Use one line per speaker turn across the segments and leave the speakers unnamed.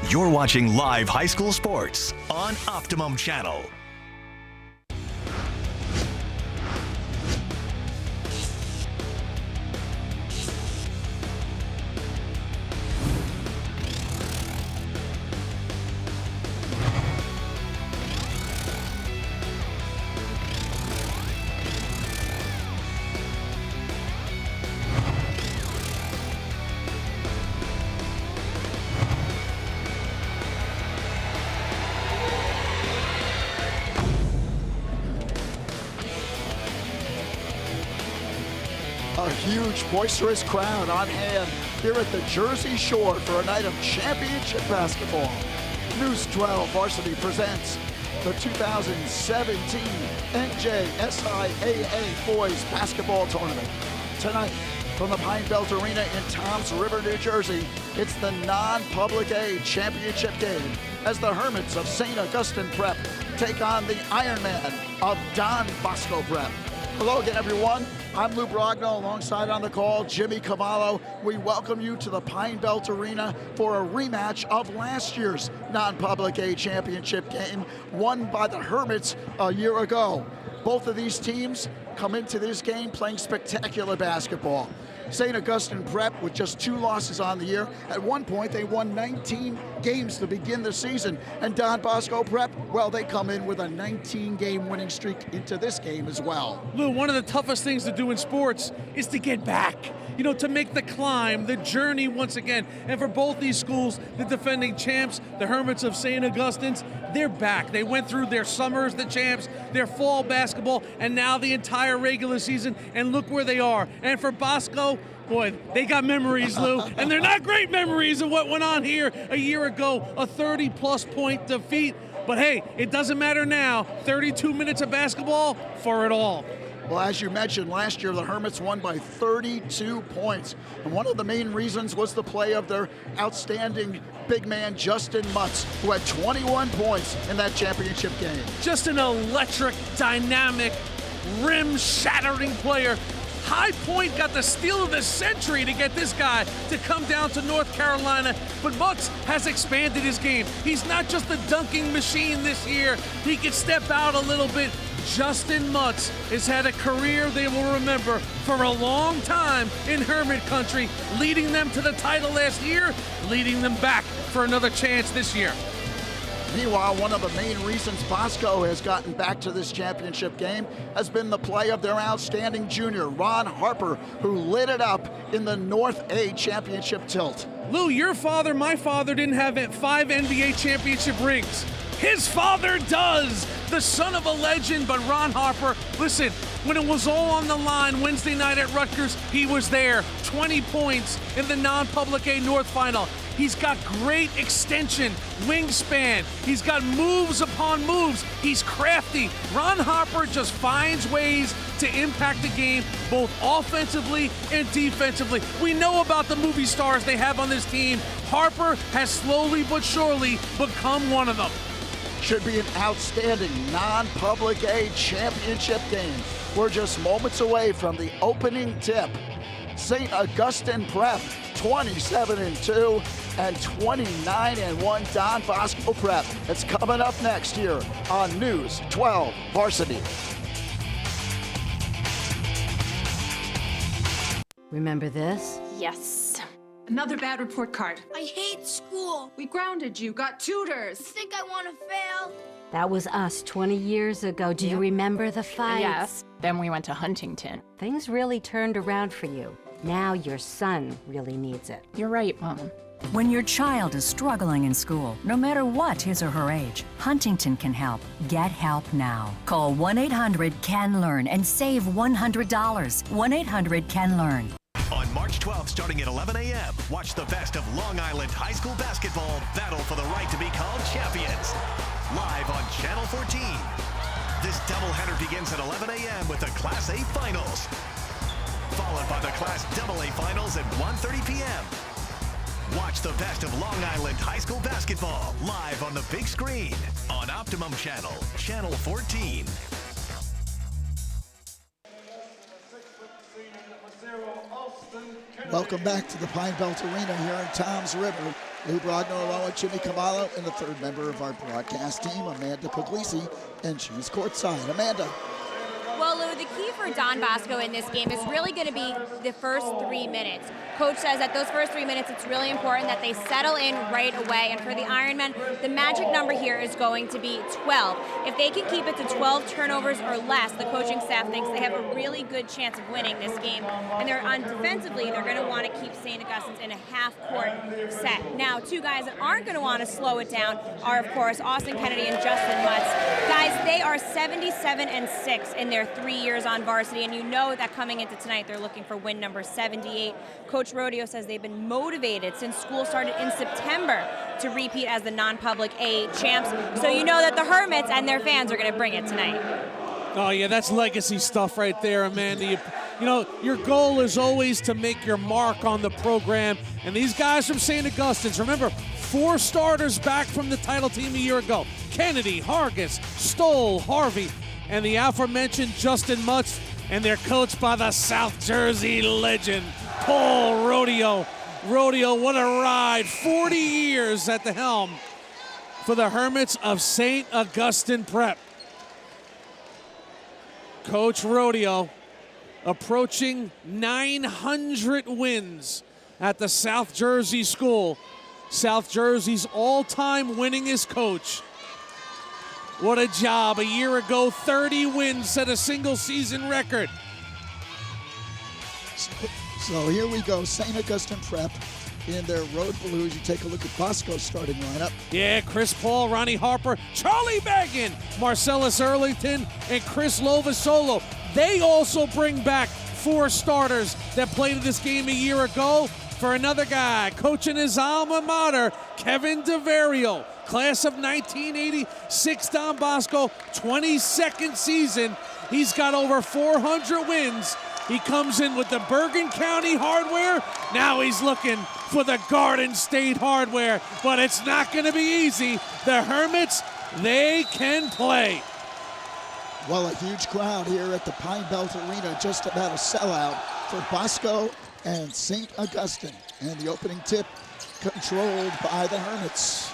You're watching live high school sports on Optimum Channel.
A huge, boisterous crowd on hand here at the Jersey Shore for a night of championship basketball. News 12 Varsity presents the 2017 NJSIAA Boys Basketball Tournament. Tonight, from the Pine Belt Arena in Toms River, New Jersey, it's the non-public aid championship game as the Hermits of St. Augustine Prep take on the Iron Man of Don Bosco Prep. Hello again, everyone. I'm Lou Brogno, alongside on the call, Jimmy Cavallo. We welcome you to the Pine Belt Arena for a rematch of last year's non-public A championship game won by the Hermits a year ago. Both of these teams come into this game playing spectacular basketball. St. Augustine Prep with just 2 losses on the year. At one point, they won 19 games to begin the season. And Don Bosco Prep, well, they come in with a 19-game winning streak into this game as well.
Lou, one of the toughest things to do in sports is to get back. You know, to make the climb, the journey once again. And for both these schools, the defending champs, the Hermits of St. Augustine's, they're back. They went through their summers, the champs, their fall basketball, and now the entire regular season, and look where they are. And for Bosco, boy, they got memories, Lou, and they're not great memories of what went on here a year ago, a 30-plus point defeat. But hey, it doesn't matter now. 32 minutes of basketball for it all.
Well, as you mentioned, last year the Hermits won by 32 points. And one of the main reasons was the play of their outstanding big man, Justin Mutz, who had 21 points in that championship game.
Just an electric, dynamic, rim-shattering player. High Point got the steal of the century to get this guy to come down to North Carolina, but Mutz has expanded his game. He's not just a dunking machine this year. He can step out a little bit. Justin Mutz has had a career they will remember for a long time in Hermit Country, leading them to the title last year, leading them back for another chance this year.
Meanwhile, one of the main reasons Bosco has gotten back to this championship game has been the play of their outstanding junior, Ron Harper, who lit it up in the North A championship tilt.
Lou, your father, my father, didn't have 5 NBA championship rings. His father does, the son of a legend, but Ron Harper, listen, when it was all on the line Wednesday night at Rutgers, he was there, 20 points in the non-public A North Final. He's got great extension, wingspan. He's got moves upon moves. He's crafty. Ron Harper just finds ways to impact the game, both offensively and defensively. We know about the movie stars they have on this team. Harper has slowly but surely become one of them.
Should be an outstanding non-public A championship game. We're just moments away from the opening tip. St. Augustine Prep, 27-2 and 29-1 Don Bosco Prep. It's coming up next here on News 12 Varsity.
Remember this?
Yes.
Another bad report card.
I hate school.
We grounded you, got tutors.
Think I want to fail?
That was us 20 years ago. Do you remember the fights?
Yes. Then we went to Huntington.
Things really turned around for you. Now your son really needs it.
You're right, Mom.
When your child is struggling in school, no matter what his or her age, Huntington can help. Get help now. Call 1-800-CAN-LEARN and save $100. 1-800-CAN-LEARN.
On March 12th, starting at 11 a.m., watch the best of Long Island high school basketball battle for the right to be called champions. Live on Channel 14. This doubleheader begins at 11 a.m. with the Class A Finals, followed by the Class AA Finals at 1:30 p.m. Watch the best of Long Island high school basketball live on the big screen on Optimum Channel, Channel 14.
Welcome back to the Pine Belt Arena here in Toms River Lou Brodno along with Jimmy Cavallo and the third member of our broadcast team, Amanda Puglisi, and she's courtside. Amanda.
Well, Lou, the key for Don Bosco in this game is really going to be the first 3 minutes. Coach says that those first 3 minutes, it's really important that they settle in right away. And for the Ironmen, the magic number here is going to be 12. If they can keep it to 12 turnovers or less, the coaching staff thinks they have a really good chance of winning this game. And they're on defensively, they're going to want to keep St. Augustine's in a half-court set. Now, two guys that aren't going to want to slow it down are, of course, Austin Kennedy and Justin Mutz. Guys, they are 77-6 in their 3 years on varsity, and you know that coming into tonight, they're looking for win number 78. Coach Rodeo says they've been motivated since school started in September to repeat as the non-public A champs. So you know that the Hermits and their fans are going to bring it tonight.
Oh, yeah, that's legacy stuff right there, Amanda. You know, your goal is always to make your mark on the program. And these guys from St. Augustine's, remember, 4 starters back from the title team a year ago. Kennedy, Hargis, Stoll, Harvey, and the aforementioned Justin Mutz, and they're coached by the South Jersey legend, Paul Rodeo. Rodeo, what a ride. 40 years at the helm for the Hermits of St. Augustine Prep. Coach Rodeo approaching 900 wins at the South Jersey school. South Jersey's all-time winningest coach. What a job. A year ago, 30 wins, set a single-season record.
So here we go, St. Augustine Prep in their road blues. You take a look at Bosco's starting lineup.
Yeah, Chris Paul, Ronnie Harper, Charlie Megan, Marcellus Earlington, and Chris Lovasolo. They also bring back 4 starters that played in this game a year ago. For another guy, coaching his alma mater, Kevin DeVario. Class of 1986, Don Bosco, 22nd season. He's got over 400 wins. He comes in with the Bergen County hardware. Now he's looking for the Garden State hardware, but it's not going to be easy. The Hermits, they can play.
Well, a huge crowd here at the Pine Belt Arena, just about a sellout for Bosco and St. Augustine. And the opening tip controlled by the Hermits.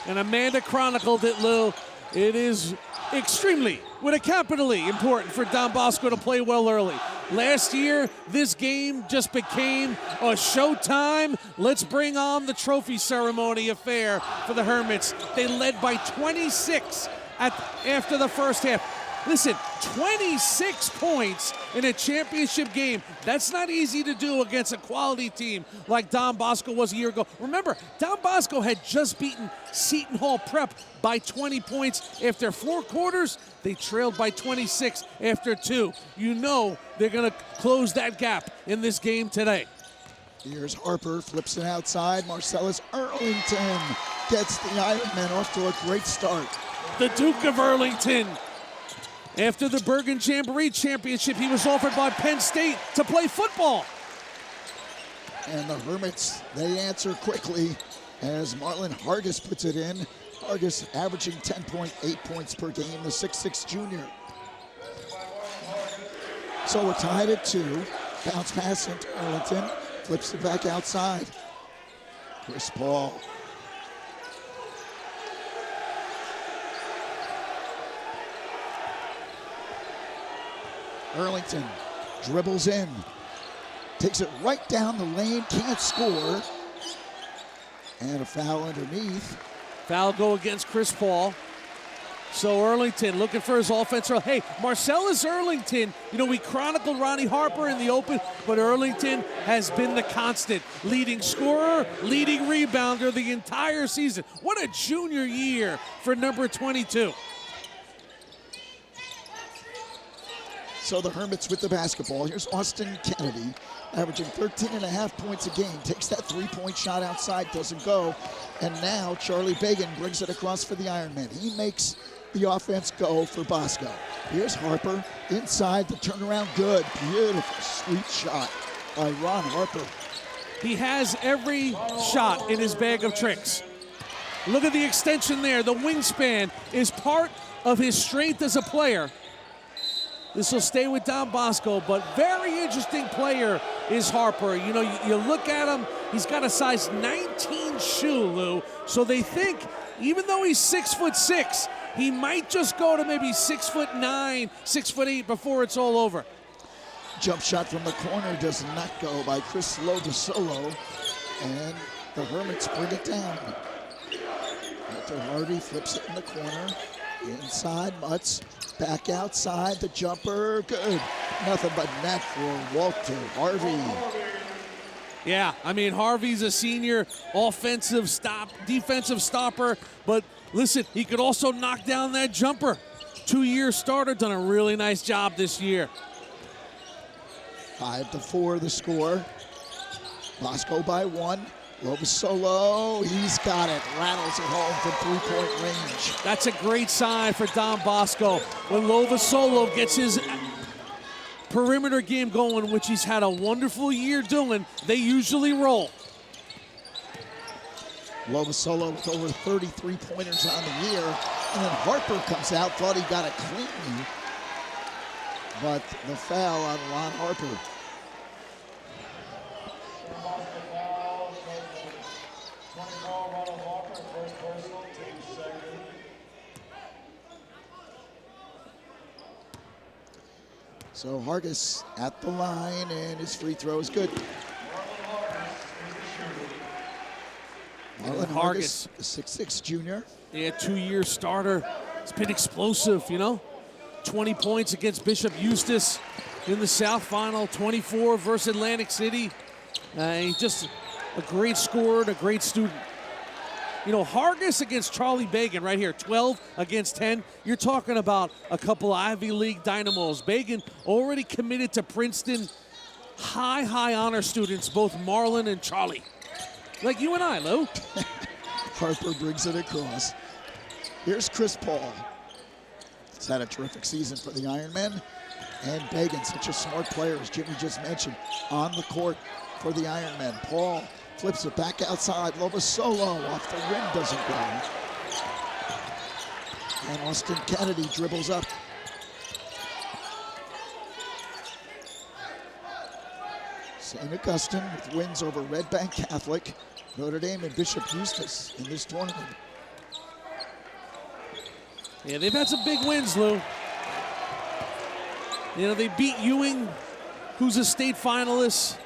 And Amanda chronicled it, Lou. It is extremely, with a capital E, important for Don Bosco to play well early. Last year, this game just became a showtime. Let's bring on the trophy ceremony affair for the Hermits. They led by 26 after the first half. Listen, 26 points in a championship game. That's not easy to do against a quality team like Don Bosco was a year ago. Remember, Don Bosco had just beaten Seton Hall Prep by 20 points after 4 quarters. They trailed by 26 after 2. You know they're going to close that gap in this game today.
Here's Harper, flips it outside. Marcellus Earlington gets the Ironmen off to a great start.
The Duke of Arlington. After the Bergen Jamboree Championship, he was offered by Penn State to play football.
And the Hermits, they answer quickly as Marlon Hargis puts it in. Hargis averaging 10.8 points per game, the 6'6 junior. So we're tied at 2. Bounce pass into Arlington, flips it back outside. Chris Paul. Earlington dribbles in, takes it right down the lane, can't score. And a foul underneath.
Foul go against Chris Paul. So Earlington looking for his offensive. Hey, Marcellus Earlington, you know, we chronicled Ronnie Harper in the open, but Earlington has been the constant. Leading scorer, leading rebounder the entire season. What a junior year for number 22.
So the Hermits with the basketball. Here's Austin Kennedy, averaging 13.5 points a game. Takes that 3-point shot outside, doesn't go. And now Charlie Bagan brings it across for the Ironmen. He makes the offense go for Bosco. Here's Harper inside, the turnaround good. Beautiful, sweet shot by Ron Harper.
He has every shot in his bag of tricks. Look at the extension there. The wingspan is part of his strength as a player. This will stay with Don Bosco, but very interesting player is Harper. You know, you look at him, He's got a size 19 shoe, Lou. So they think, even though he's 6'6", he might just go to maybe 6'9", 6'8" before it's all over.
Jump shot from the corner does not go by Chris Lovasolo, and the Hermits bring it down. Walter Harvey flips it in the corner. Inside, Mutz, back outside, the jumper, good. Nothing but net for Walter Harvey.
Yeah, I mean, Harvey's a senior defensive stopper, but listen, he could also knock down that jumper. 2-year starter, done a really nice job this year.
5-4 the score. Bosco by 1. Lovasolo, he's got it. Rattles it home from 3-point range.
That's a great sign for Don Bosco. When Lovasolo gets his perimeter game going, which he's had a wonderful year doing, they usually roll.
Lovasolo with over 33 pointers on the year. And then Harper comes out, thought he got it clean. But the foul on Ron Harper. So Hargis at the line, and his free throw is good. Marlon Hargis, the 6'6" junior.
Yeah, 2-year starter. It's been explosive, you know. 20 points against Bishop Eustis in the South Final, 24 versus Atlantic City. He's just a great scorer and a great student. You know, Hargis against Charlie Bagan right here, 12 against 10. You're talking about a couple Ivy League dynamos. Bagan already committed to Princeton. High honor students, both Marlon and Charlie. Like you and I, Lou.
Harper brings it across. Here's Chris Paul. He's had a terrific season for the Ironmen. And Bagan, such a smart player, as Jimmy just mentioned, on the court for the Ironmen. Paul flips it back outside. Lovasolo off the rim, doesn't go. And Austin Kennedy dribbles up. St. Augustine with wins over Red Bank Catholic, Notre Dame, and Bishop Eustis in this tournament.
Yeah, they've had some big wins, Lou. You know, they beat Ewing, who's a state finalist.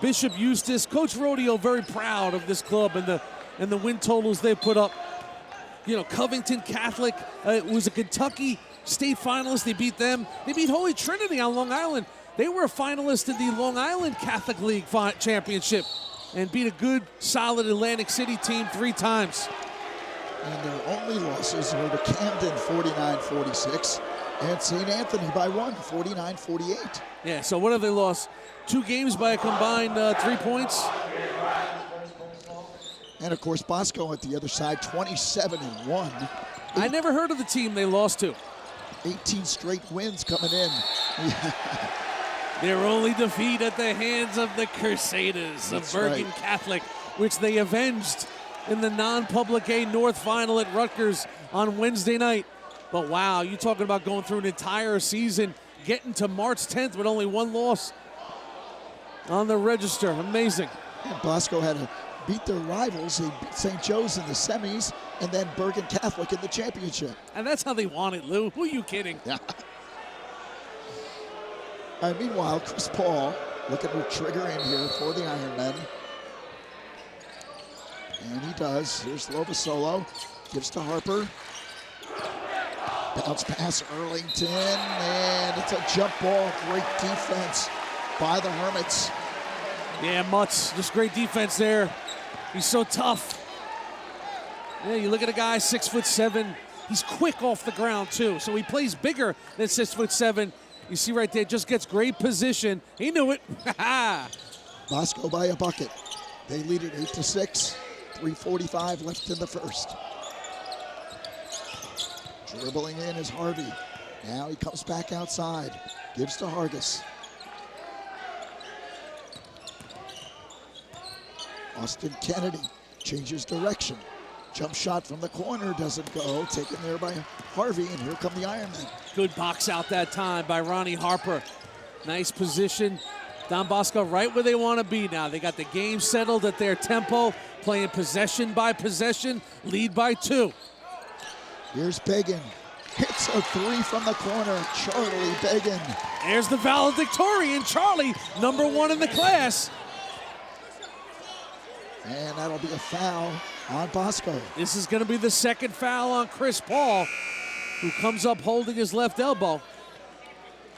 Bishop Eustis, Coach Rodeo very proud of this club and the win totals they put up. You know, Covington Catholic was a Kentucky state finalist. They beat them. They beat Holy Trinity on Long Island. They were a finalist in the Long Island Catholic League Championship and beat a good, solid Atlantic City team 3 times.
And their only losses were to Camden, 49-46, and St. Anthony by 1, 49-48.
Yeah, so what have they lost? 2 games by a combined 3 points.
And of course, Bosco at the other side, 27-1.
I never heard of the team they lost to.
18 straight wins coming in.
Their only defeat at the hands of the Crusaders of Bergen Catholic, which they avenged in the non-public A North Final at Rutgers on Wednesday night. But wow, you're talking about going through an entire season, getting to March 10th with only 1 loss on the register. Amazing.
And Bosco had to beat their rivals. They beat St. Joe's in the semis and then Bergen Catholic in the championship.
And that's how they want it, Lou. Who are you kidding?
Yeah. Meanwhile, Chris Paul looking to trigger in here for the Ironmen. And he does. Here's Lovasolo. Gives to Harper. Bounce pass Earlington. And it's a jump ball. Great defense by the Hermits.
Yeah, Mutz, just great defense there. He's so tough. Yeah, you look at a guy 6'7". He's quick off the ground too, so he plays bigger than 6'7". You see right there, just gets great position. He knew it.
Bosco by a bucket. They lead it 8-6. 3:45 left in the first. Dribbling in is Harvey. Now he comes back outside. Gives to Hargis. Austin Kennedy changes direction. Jump shot from the corner doesn't go. Taken there by Harvey, and here come the Ironmen.
Good box out that time by Ronnie Harper. Nice position. Don Bosco right where they want to be now. They got the game settled at their tempo, playing possession by possession, lead by 2.
Here's Began. Hits a 3 from the corner. Charlie Began.
There's the valedictorian, Charlie, number 1 in the class.
And that'll be a foul on Bosco.
This is going to be the second foul on Chris Paul, who comes up holding his left elbow.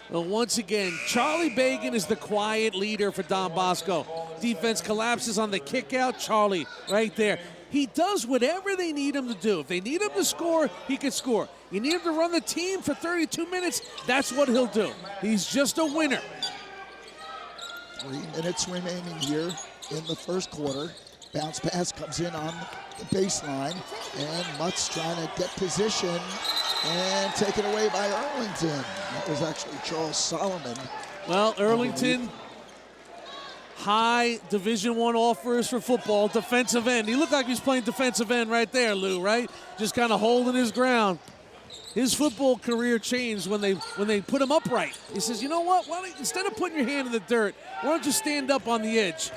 Well, once again, Charlie Began is the quiet leader for Don Bosco. Defense collapses on the kick out. Charlie right there. He does whatever they need him to do. If they need him to score, he can score. You need him to run the team for 32 minutes, that's what he'll do. He's just a winner.
3 minutes remaining here in the first quarter. Bounce pass comes in on the baseline, and Mutt's trying to get position and taken away by Arlington. That was actually Charles Solomon.
Well, Arlington, high Division I offers for football, defensive end. He looked like he was playing defensive end right there, Lou, right? Just kind of holding his ground. His football career changed when they put him upright. He says, you know what? Why don't, instead of putting your hand in the dirt, why don't you stand up on the edge?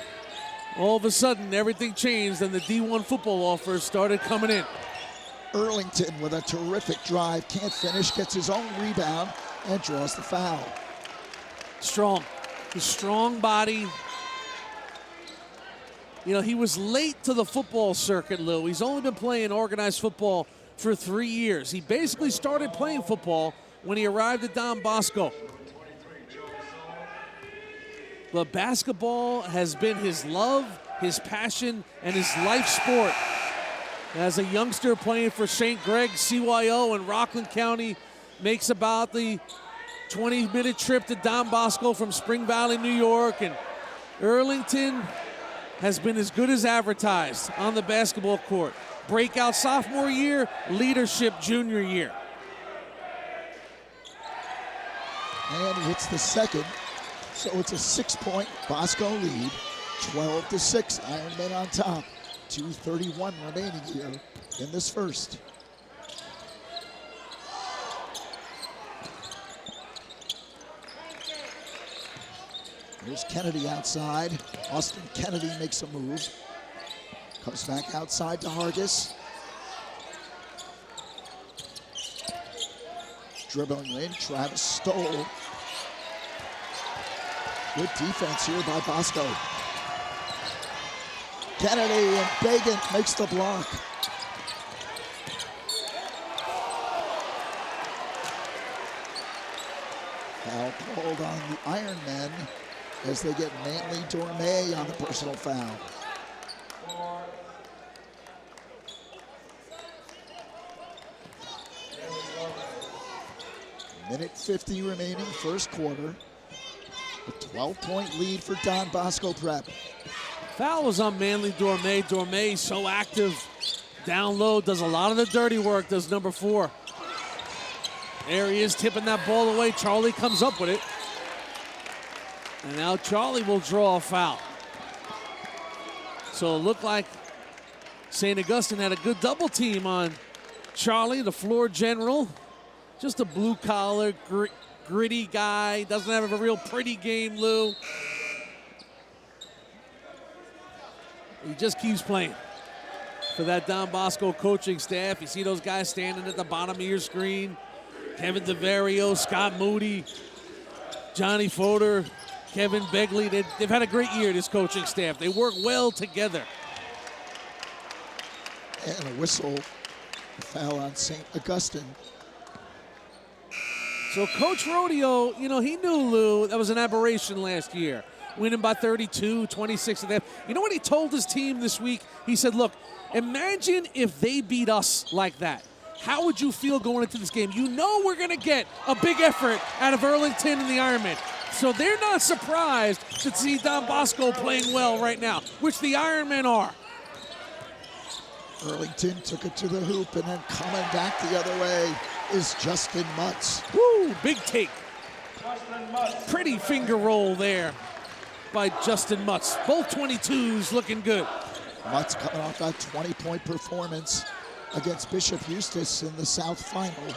All of a sudden, everything changed, and the D1 football offers started coming in.
Arlington with a terrific drive, can't finish, gets his own rebound, and draws the foul.
Strong. His strong body. You know, he was late to the football circuit, Lou. He's only been playing organized football for 3 years. He basically started playing football when he arrived at Don Bosco. But basketball has been his love, his passion, and his life sport. As a youngster playing for St. Greg, CYO in Rockland County, makes about the 20-minute trip to Don Bosco from Spring Valley, New York. And Arlington has been as good as advertised on the basketball court. Breakout sophomore year, leadership junior year.
And he hits the second. So it's a 6-point Bosco lead, 12-6, Ironmen on top. 2:31 remaining here in this first. Here's Kennedy outside. Austin Kennedy makes a move. Comes back outside to Hargis. Dribbling in, Travis Stoll. Good defense here by Bosco. Kennedy and Began makes the block. Foul called on the Ironmen as they get Manly Dorme on the personal foul. Minute 50 remaining, first quarter. A 12-point lead for Don Bosco Prep.
Foul was on Manly Dorme. Dorme so active down low, does a lot of the dirty work, does number 4. There he is tipping that ball away. Charlie comes up with it. And now Charlie will draw a foul. So it looked like St. Augustine had a good double team on Charlie, the floor general. Just a blue-collar, gritty guy. Doesn't have a real pretty game, Lou. He just keeps playing for that Don Bosco coaching staff. You see those guys standing at the bottom of your screen. Kevin DeVario, Scott Moody, Johnny Fodor, Kevin Begley. They've had a great year, this coaching staff. They work well together.
And a whistle, a foul on St. Augustine.
So Coach Rodeo, you know, he knew, Lou, that was an aberration last year. Winning by 32, 26 of them. You know what he told his team this week? He said, look, imagine if they beat us like that. How would you feel going into this game? You know we're going to get a big effort out of Arlington and the Ironmen. So they're not surprised to see Don Bosco playing well right now, which the Ironmen are.
Arlington took it to the hoop, and then coming back the other way is Justin Mutz.
Woo, big take. Pretty finger roll there by Justin Mutz. Both 22s looking good.
Mutz coming off that 20-point performance against Bishop Eustace in the South Final.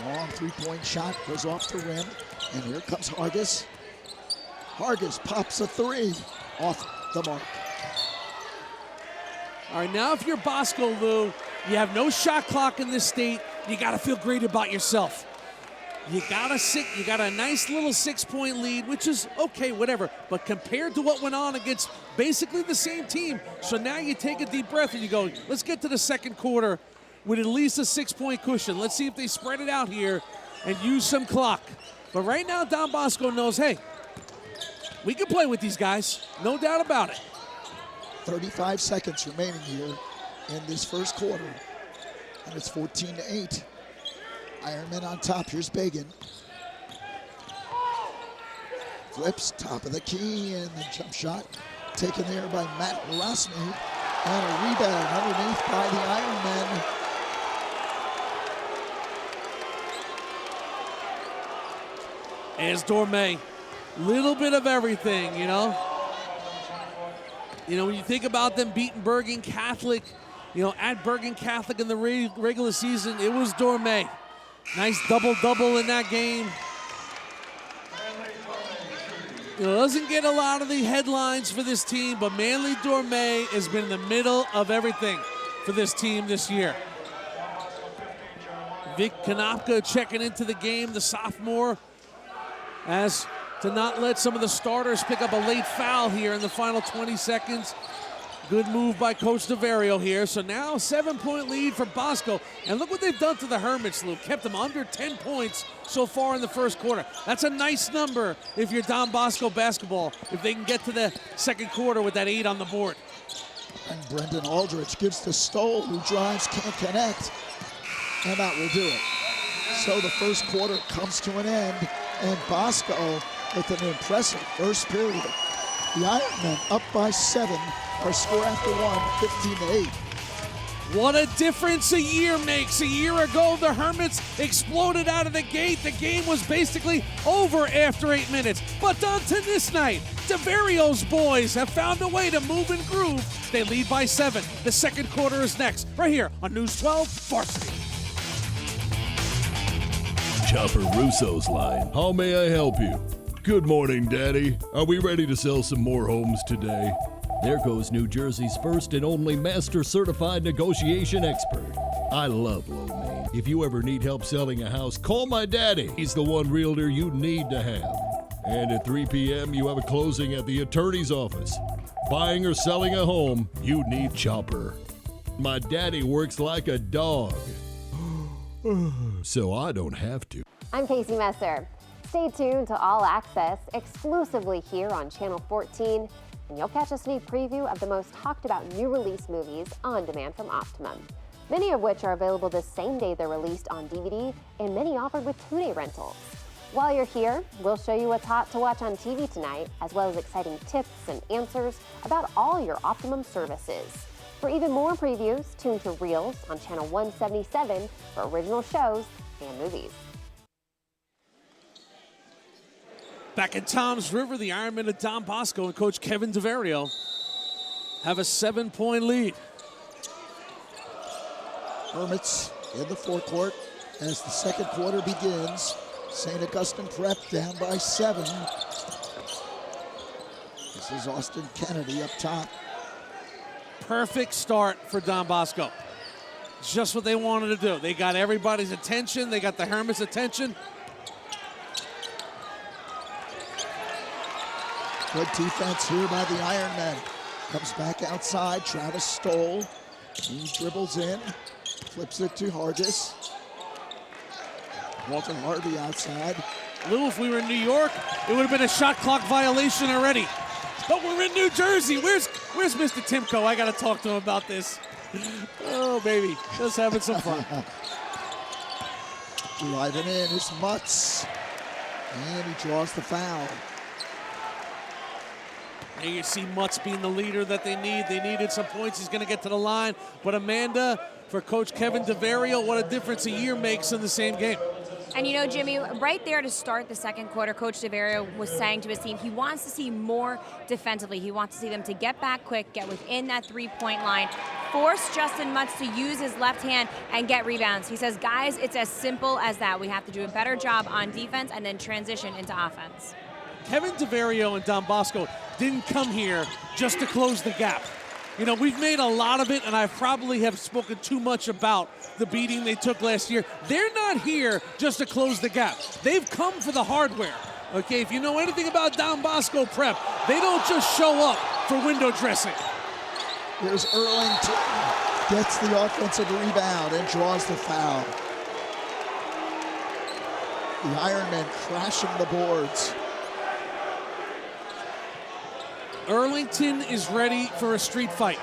Long three-point shot goes off the rim, and here comes Hargis. Hargis pops a three off the mark.
All right, now if you're Bosco, Lou, you have no shot clock in this state. You got to feel great about yourself. You got a nice little 6-point lead, which is okay, whatever. But compared to what went on against basically the same team, so now you take a deep breath and you go, let's get to the second quarter with at least a 6-point cushion. Let's see if they spread it out here and use some clock. But right now, Don Bosco knows, hey, we can play with these guys, no doubt about it.
35 seconds remaining here in this first quarter, and it's 14-8. Ironman on top. Here's Bagan. Flips, top of the key, and the jump shot taken there by Matt Rosny. And a rebound underneath by the Ironmen.
As Dorme, little bit of everything, you know. You know, when you think about them beating Bergen Catholic, you know, at Bergen Catholic in the regular season, it was Dorme. Nice double-double in that game. You know, doesn't get a lot of the headlines for this team, but Manly Dorme has been in the middle of everything for this team this year. Vic Konopka checking into the game, the sophomore, as to not let some of the starters pick up a late foul here in the final 20 seconds. Good move by Coach DeVario here. So now 7-point lead for Bosco. And look what they've done to the Hermits, Lou. Kept them under 10 points so far in the first quarter. That's a nice number if you're Don Bosco basketball, if they can get to the second quarter with that 8 on the board.
And Brendan Aldrich gives to Stoll, who drives, can't connect. And that will do it. So the first quarter comes to an end, and Bosco with an impressive first period. The Ironmen up by 7. Our score after one, 15-8.
What a difference a year makes. A year ago, the Hermits exploded out of the gate. The game was basically over after 8 minutes. But on to this night, DeVario's boys have found a way to move and groove. They lead by 7. The second quarter is next, right here on News 12 Varsity.
Chopper Russo's line. How may I help you? Good morning, Daddy. Are we ready to sell some more homes today? There goes New Jersey's first and only master certified negotiation expert. I love Low Main. If you ever need help selling a house, call my daddy. He's the one realtor you need to have. And at 3 p.m., you have a closing at the attorney's office. Buying or selling a home, you need Chopper. My daddy works like a dog, so I don't have to.
I'm Casey Messer. Stay tuned to All Access exclusively here on Channel 14, and you'll catch a sneak preview of the most talked about new release movies on demand from Optimum, many of which are available the same day they're released on DVD, and many offered with 2-day rentals. While you're here, we'll show you what's hot to watch on TV tonight, as well as exciting tips and answers about all your Optimum services. For even more previews, tune to Reels on Channel 177 for original shows and movies.
Back at Toms River, the Ironmen of Don Bosco and Coach Kevin DeVario have a 7-point lead.
Hermits in the forecourt as the second quarter begins. St. Augustine Prep down by 7. This is Austin Kennedy up top.
Perfect start for Don Bosco. Just what they wanted to do. They got everybody's attention. They got the Hermits' attention.
Good defense here by the Ironmen. Comes back outside. Travis Stoll. He dribbles in. Flips it to Hargis. Walter Harvey outside.
Lou, if we were in New York, it would have been a shot clock violation already. But we're in New Jersey. Where's Mr. Timko? I got to talk to him about this. Oh, baby. Just having some fun.
Driving in is Mutz. And he draws the foul.
There you see Mutz being the leader that they need. They needed some points. He's going to get to the line. But Amanda, for Coach Kevin DeVario, what a difference a year makes in the same game.
And you know, Jimmy, right there to start the second quarter, Coach DeVario was saying to his team he wants to see more defensively. He wants to see them to get back quick, get within that three-point line, force Justin Mutz to use his left hand and get rebounds. He says, guys, it's as simple as that. We have to do a better job on defense and then transition into offense.
Kevin DeVario and Don Bosco didn't come here just to close the gap. You know, we've made a lot of it, and I probably have spoken too much about the beating they took last year. They're not here just to close the gap. They've come for the hardware. Okay, if you know anything about Don Bosco prep, they don't just show up for window dressing.
Here's Erlington, gets the offensive rebound and draws the foul. The Ironmen crashing the boards.
Erlington is ready for a street fight.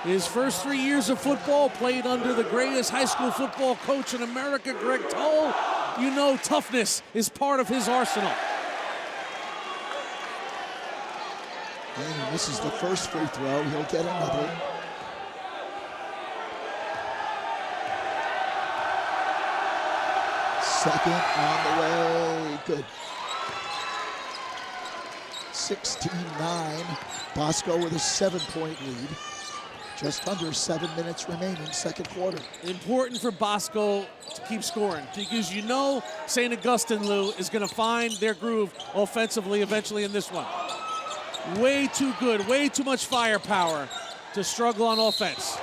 His first 3 years of football played under the greatest high school football coach in America, Greg Toll. You know toughness is part of his arsenal.
And he misses the first free throw. He'll get another. Second on the way. Good. 16-9. Bosco with a 7-point lead. Just under 7 minutes remaining, second quarter.
Important for Bosco to keep scoring because you know St. Augustine, Lou, is going to find their groove offensively eventually in this one. Way too good, way too much firepower to struggle on offense.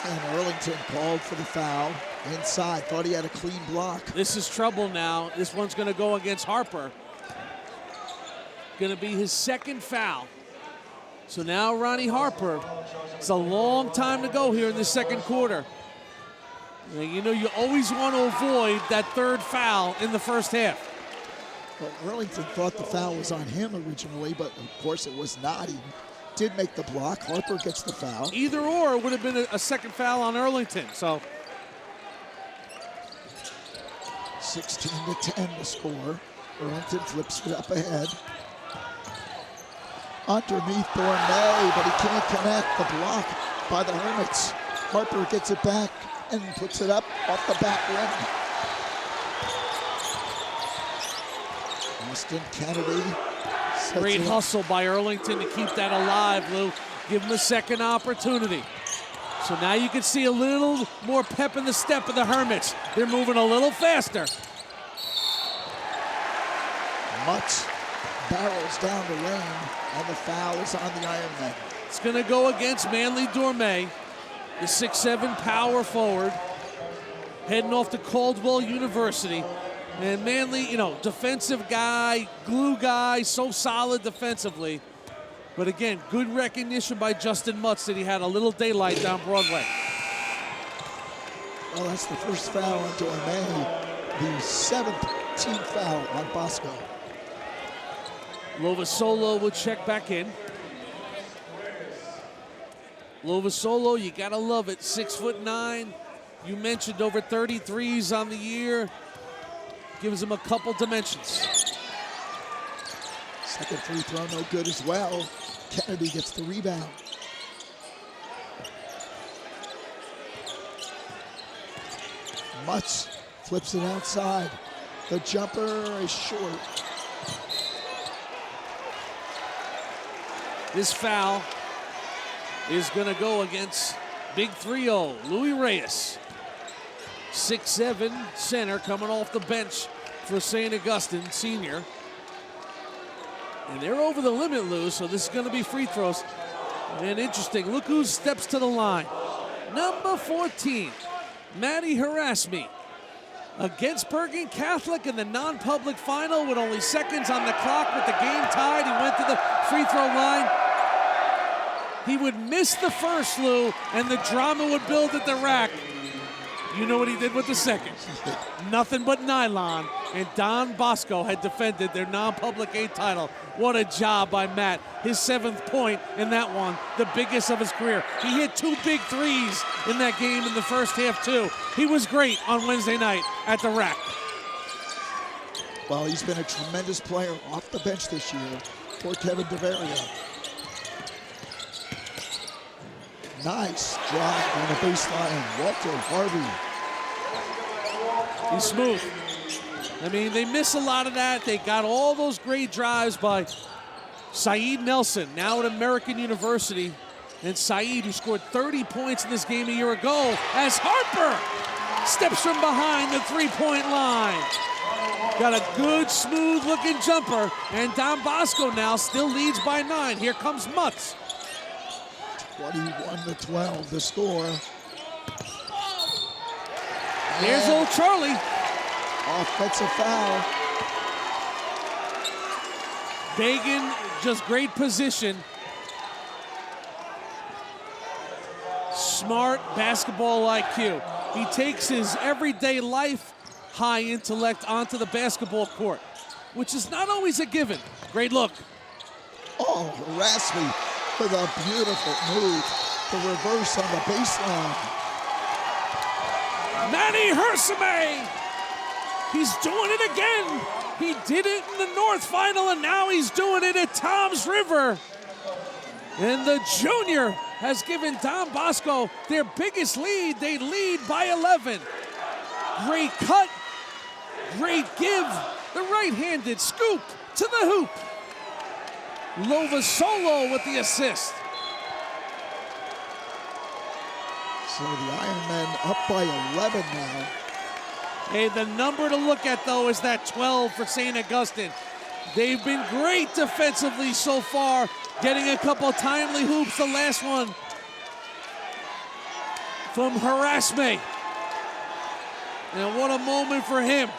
And Erlington called for the foul. Inside, thought he had a clean block.
This is trouble now. This one's going to go against Harper. Going to be his second foul. So now Ronnie Harper, it's a long time to go here in the second quarter. You know, you always want to avoid that third foul in the first half.
Well, Erlington thought the foul was on him originally, but of course it was not. He did make the block. Harper gets the foul.
Either or would have been a second foul on Erlington. So
16-10 the score. Erlington flips it up ahead. Underneath Dorme, but he can't connect. The block by the Hermits. Harper gets it back and puts it up off the back rim. Austin Kennedy.
Great hustle by Erlington to keep that alive, Lou. Give him a second opportunity. So now you can see a little more pep in the step of the Hermits. They're moving a little faster.
Mutz barrels down the lane, and the foul is on the Ironmen.
It's going to go against Manly Dorme, the 6'7" power forward, heading off to Caldwell University. And Manly, you know, defensive guy, glue guy, so solid defensively. But again, good recognition by Justin Mutz that he had a little daylight down Broadway.
Well, that's the first foul on Dorme, the 17th foul on Bosco.
Lovasolo will check back in. Lovasolo, you gotta love it, 6'9". You mentioned over 33s on the year. Gives him a couple dimensions.
Second free throw, no good as well. Kennedy gets the rebound. Mutz flips it outside. The jumper is short.
This foul is going to go against Big 3-0, Louis Reyes. 6'7" center coming off the bench for St. Augustine, senior. And they're over the limit, Lou, so this is going to be free throws. And interesting, look who steps to the line. Number 14, Maddie Harasmi. Against Bergen Catholic in the non-public final with only seconds on the clock with the game tied. He went to the free throw line. He would miss the first, Lou, and the drama would build at the rack. You know what he did with the second? Nothing but nylon, and Don Bosco had defended their non-public A title. What a job by Matt. His 7th point in that one, the biggest of his career. He hit 2 big threes in that game in the first half, too. He was great on Wednesday night at the rack.
Well, he's been a tremendous player off the bench this year for Kevin DeVario. Nice drive on the baseline. Walter Harvey.
He's smooth. I mean, they miss a lot of that. They got all those great drives by Saeed Nelson, now at American University. And Saeed, who scored 30 points in this game a year ago, as Harper steps from behind the three-point line. Got a good, smooth-looking jumper, and Don Bosco now still leads by 9. Here comes Mutz.
21-12 the score.
There's old Charlie.
Offensive foul.
Bagan, just great position. Smart basketball IQ. He takes his everyday life high intellect onto the basketball court, which is not always a given. Great look.
Oh, Raspy with a beautiful move. The reverse on the baseline.
Manny Hersame. He's doing it again. He did it in the North Final, and now he's doing it at Toms River. And the junior has given Don Bosco their biggest lead. They lead by 11. Great cut, great give. The right-handed scoop to the hoop. Lovasolo with the assist.
So the Ironmen up by 11 now.
Hey, the number to look at, though, is that 12 for St. Augustine. They've been great defensively so far, getting a couple timely hoops. The last one from Harasme. And what a moment for him.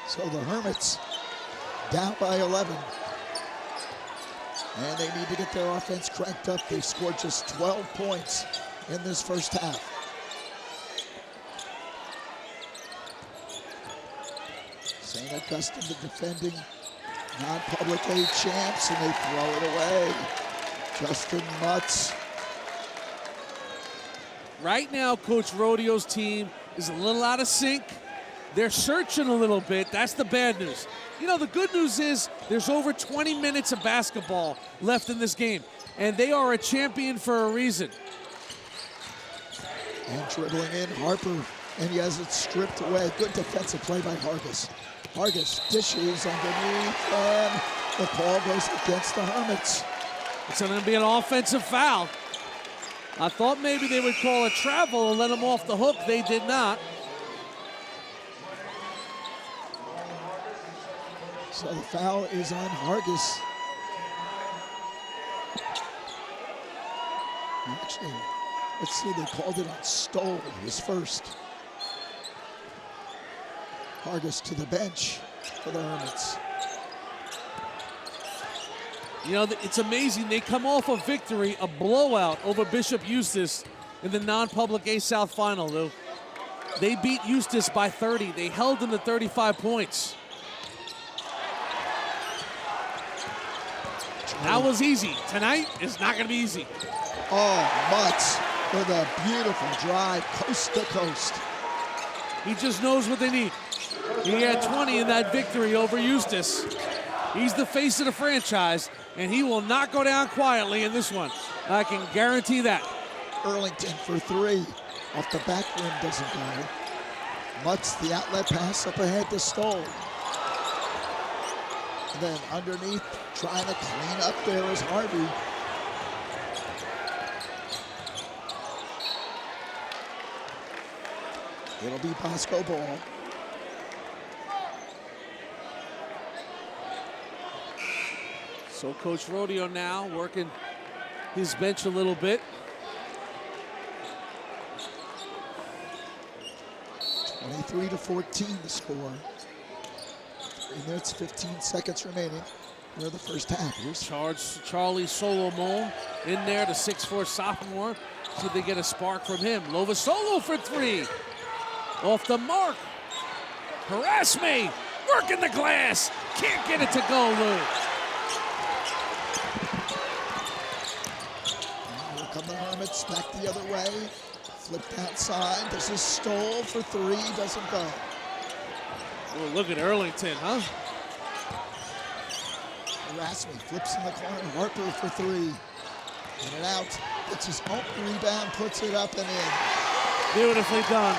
So the Hermits down by 11. And they need to get their offense cranked up. They've scored just 12 points in this first half. St. Augustine, the defending non-public A champs, and they throw it away. Justin Mutz.
Right now, Coach Rodeo's team is a little out of sync. They're searching a little bit. That's the bad news. You know, the good news is there's over 20 minutes of basketball left in this game, and they are a champion for a reason.
And dribbling in, Harper, and he has it stripped away. Good defensive play by Hargis. Hargis dishes underneath, and the call goes against the Hermits.
It's going to be an offensive foul. I thought maybe they would call a travel and let him off the hook. They did not.
So the foul is on Hargis. Actually, let's see, they called it on Stoll, his first. Hargis to the bench for the Hermits.
You know, it's amazing. They come off a victory, a blowout over Bishop Eustis in the non-public A South Final, Lou. They beat Eustis by 30. They held them to 35 points. That was easy. Tonight is not going to be easy.
Oh, Mutz with a beautiful drive, coast to coast.
He just knows what they need. He had 20 in that victory over Eustis. He's the face of the franchise, and he will not go down quietly in this one. I can guarantee that.
Erlington for three. Off the back rim, doesn't go. Mutz, the outlet pass up ahead to Stoll. And then underneath, trying to clean up there is Harvey. It'll be Bosco ball.
So Coach Rodeo now working his bench a little bit.
23-14 the score. 3 minutes, 15 seconds remaining for the first half. Here's
Charlie Solomon in there, the 6'4" sophomore. See if they get a spark from him. Lovasolo for three. Off the mark. Harass me. Working the glass. Can't get it to go, Lou.
Here come the Hermits back the other way. Flipped outside. This is Stoll for three. Doesn't go.
Oh, look at Erlington, huh?
Rasmus flips in the corner. Harper for three. In and out. Gets his own rebound. Puts it up and in.
Beautifully done.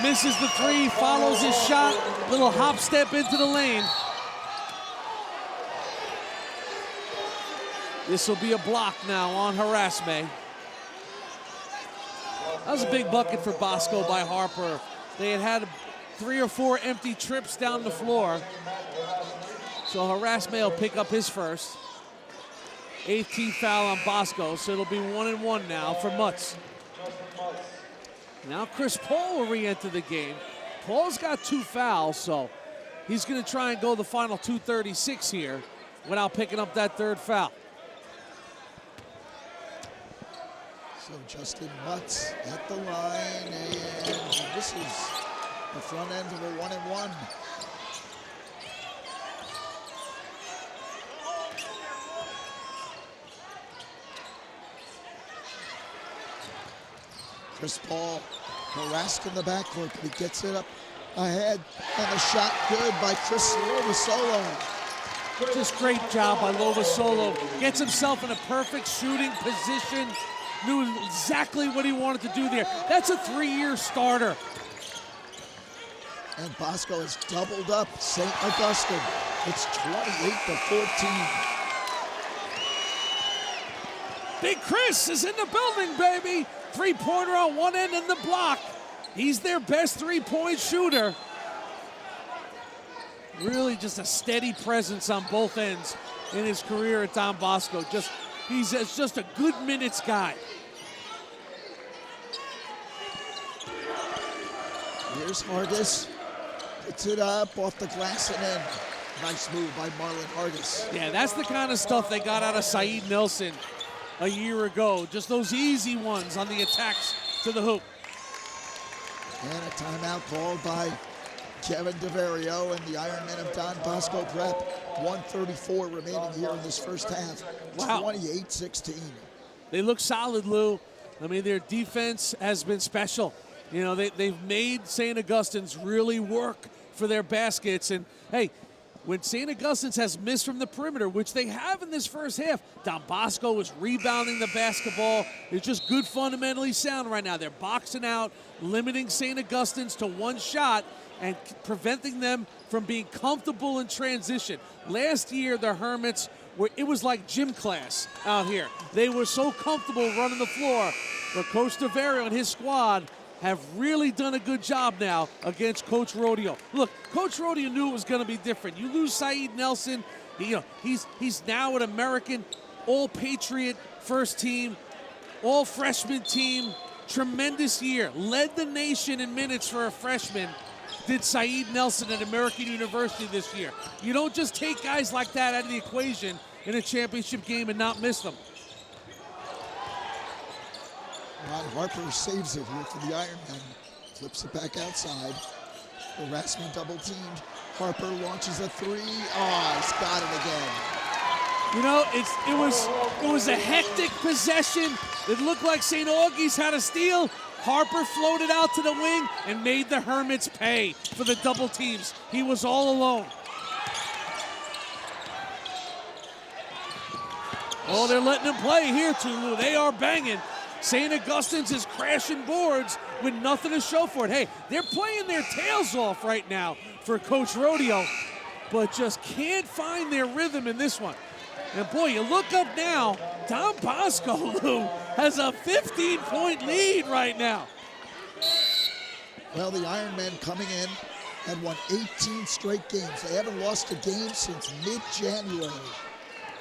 Misses the three. Follows his shot. Little hop step into the lane. This will be a block now on Harassme. That was a big bucket for Bosco by Harper. They had 3 or 4 empty trips down the floor. So Harassme will pick up his first. 18th foul on Bosco, so it'll be 1-1 now for Mutz. Now Chris Paul will re-enter the game. Paul's got 2 fouls, so he's going to try and go the final 2:36 here without picking up that 3rd foul.
So Justin Mutz at the line, and this is the front end of a 1-1. Chris Paul harassed in the backcourt, but he gets it up ahead, and the shot good by Chris Lovasolo.
Just great job by Lovasolo. Gets himself in a perfect shooting position. Knew exactly what he wanted to do there. That's a 3-year starter.
And Bosco has doubled up St. Augustine. It's 28-14.
Big Chris is in the building, baby. 3-pointer on one end and the block. He's their best 3-point shooter. Really just a steady presence on both ends in his career at Don Bosco. He's just a good minutes guy.
Here's Hargis. Puts it up off the glass and in. Nice move by Marlon Hargis.
Yeah, that's the kind of stuff they got out of Saeed Nelson a year ago. Just those easy ones on the attacks to the hoop.
And a timeout called by Kevin DeVario and the Ironmen of Don Bosco Prep. 1:34 remaining here in this first half.
Wow.
28-16.
They look solid, Lou. I mean, their defense has been special. You know, they've made St. Augustine's really work for their baskets. And, hey, when St. Augustine's has missed from the perimeter, which they have in this first half, Don Bosco is rebounding the basketball. It's just good, fundamentally sound right now. They're boxing out, limiting St. Augustine's to 1 shot and preventing them from being comfortable in transition. Last year, the Hermits, it was like gym class out here. They were so comfortable running the floor. But Coach DeVario and his squad have really done a good job now against Coach Rodeo. Look, Coach Rodeo knew it was going to be different. You lose Saeed Nelson, he's now an American All-Patriot first team, all-freshman team. Tremendous year. Led the nation in minutes for a freshman. Did Saeed Nelson at American University this year. You don't just take guys like that out of the equation in a championship game and not miss them.
Ron Harper saves it here for the Ironmen. Flips it back outside. Harassment double teamed. Harper launches a 3. Oh, he's got it again.
You know, it was a hectic possession. It looked like St. Augie's had a steal. Harper floated out to the wing and made the Hermits pay for the double teams. He was all alone. Oh, they're letting him play here, Tulu. They are banging. St. Augustine's is crashing boards with nothing to show for it. Hey, they're playing their tails off right now for Coach Rodeo, but just can't find their rhythm in this one. And boy, you look up now, Don Bosco, Lou, has a 15-point lead right now.
Well, the Ironmen coming in had won 18 straight games. They haven't lost a game since mid-January.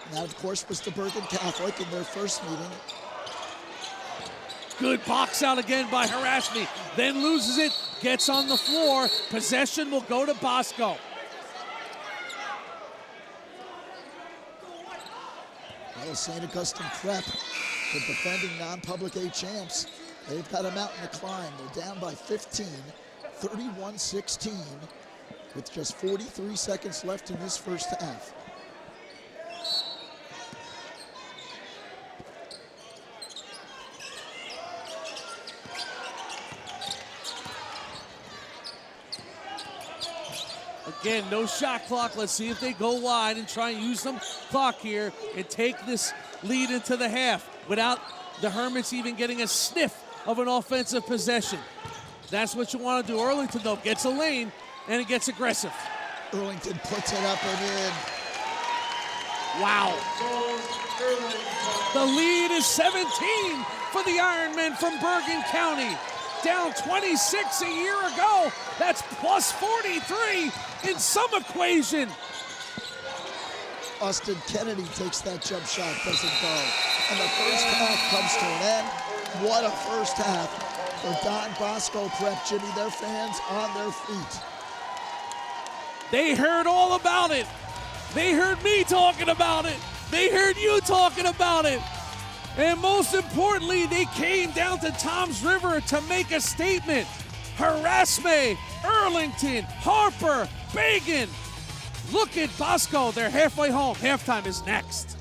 And that, of course, was the Bergen Catholic in their first meeting.
Good box out again by Harassme. Then loses it, gets on the floor. Possession will go to Bosco.
Well, St. Augustine Prep, the defending non-public A champs, they've got them out in the climb. They're down by 15, 31-16, with just 43 seconds left in this first half.
Again, no shot clock. Let's see if they go wide and try and use some clock here and take this lead into the half without the Hermits even getting a sniff of an offensive possession. That's what you want to do. Arlington, though, gets a lane and it gets aggressive.
Arlington puts it up and in.
Wow. The lead is 17 for the Ironmen from Bergen County. Down 26 a year ago. That's plus 43 in some equation.
Austin Kennedy takes that jump shot, doesn't go. And the first half comes to an end. What a first half for Don Bosco Prep, Jimmy. Their fans on their feet.
They heard all about it. They heard me talking about it. They heard you talking about it. And most importantly, they came down to Toms River to make a statement. Harassme, Earlington, Harper, Bagan. Look at Bosco. They're halfway home. Halftime is next.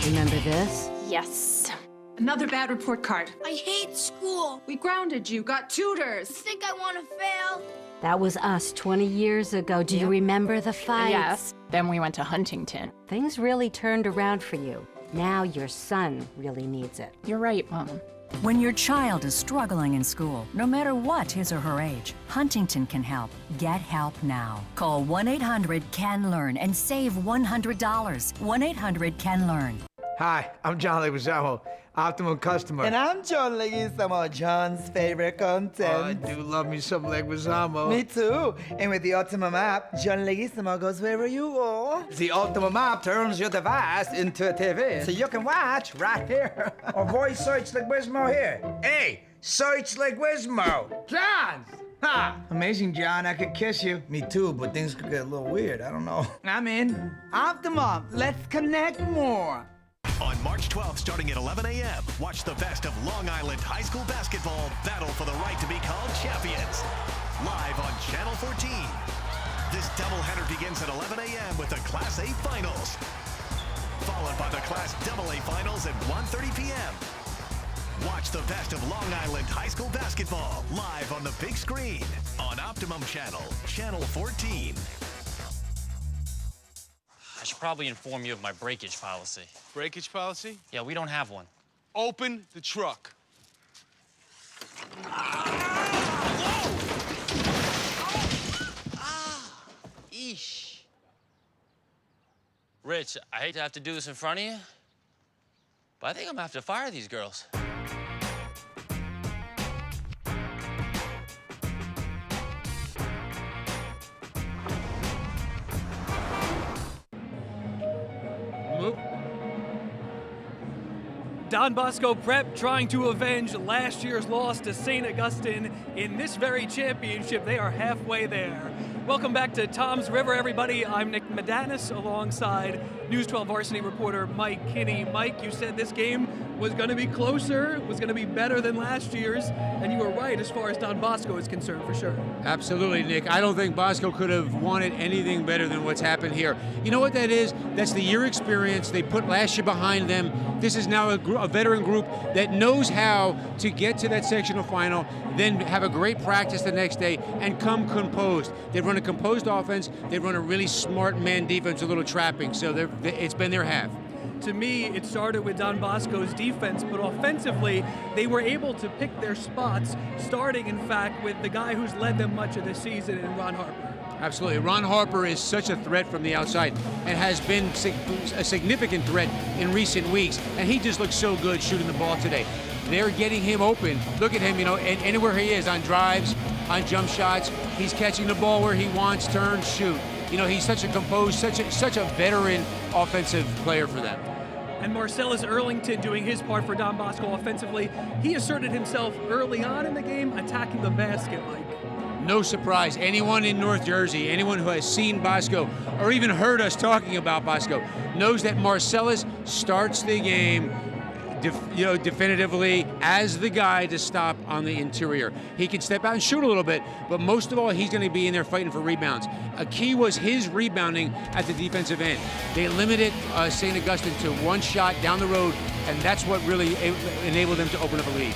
Remember this?
Yes. Another bad report card.
I hate school.
We grounded you, got tutors.
You think I want to fail?
That was us 20 years ago. Do you remember the fights?
Yes. Then we went to Huntington.
Things really turned around for you. Now your son really needs it.
You're right, Mom.
When your child is struggling in school, no matter what his or her age, Huntington can help. Get help now. Call 1-800-CAN-LEARN and save $100. 1-800-CAN-LEARN.
Hi, I'm John Leguizamo, Optimum customer.
And I'm John Leguizamo, John's favorite content.
Oh, I do love me some Leguizamo.
Me too. And with the Optimum app, John Leguizamo goes wherever you go.
The Optimum app turns your device into a TV, so you can watch right here.
Or voice search Leguizamo here.
Hey, search Leguizamo. John! Ha!
Amazing, John. I could kiss you.
Me too, but things could get a little weird. I don't know.
I'm in. Optimum, let's connect more.
On March 12th, starting at 11 a.m., watch the best of Long Island high school basketball battle for the right to be called champions. Live on Channel 14. This doubleheader begins at 11 a.m. with the Class A Finals, followed by the Class AA Finals at 1:30 p.m. Watch the best of Long Island high school basketball live on the big screen on Optimum Channel, Channel 14.
I should probably inform you of my breakage policy.
Breakage policy?
Yeah, we don't have one.
Open the truck.
Eesh. Rich, I hate to have to do this in front of you, but I think I'm gonna have to fire these girls.
Don Bosco Prep trying to avenge last year's loss to St. Augustine in this very championship. They are halfway there. Welcome back to Toms River, everybody. I'm Nick Medanis alongside News 12 Varsity reporter Mike Kinney. Mike, you said this game was going to be closer, was going to be better than last year's, and you were right as far as Don Bosco is concerned, for sure.
Absolutely, Nick. I don't think Bosco could have wanted anything better than what's happened here. You know what that is? That's the year experience. They put last year behind them. This is now a veteran group that knows how to get to that sectional final, then have a great practice the next day, and come composed. They run a composed offense. They run a really smart man defense, a little trapping. So it's been their half.
To me, it started with Don Bosco's defense, but offensively, they were able to pick their spots, starting, in fact, with the guy who's led them much of the season, in Ron Harper.
Absolutely. Ron Harper is such a threat from the outside and has been a significant threat in recent weeks, and he just looks so good shooting the ball today. They're getting him open. Look at him, you know, and anywhere he is, on drives, on jump shots, he's catching the ball where he wants, turn, shoot. You know, he's such a composed, such a veteran offensive player for them.
And Marcellus Earlington doing his part for Don Bosco offensively. He asserted himself early on in the game, attacking the basket, Mike.
No surprise. Anyone in North Jersey, anyone who has seen Bosco or even heard us talking about Bosco knows that Marcellus starts the game definitively as the guy to stop on the interior. He can step out and shoot a little bit, but most of all, he's going to be in there fighting for rebounds. A key was his rebounding at the defensive end. They limited St. Augustine to one shot down the road, and that's what really enabled them to open up a lead.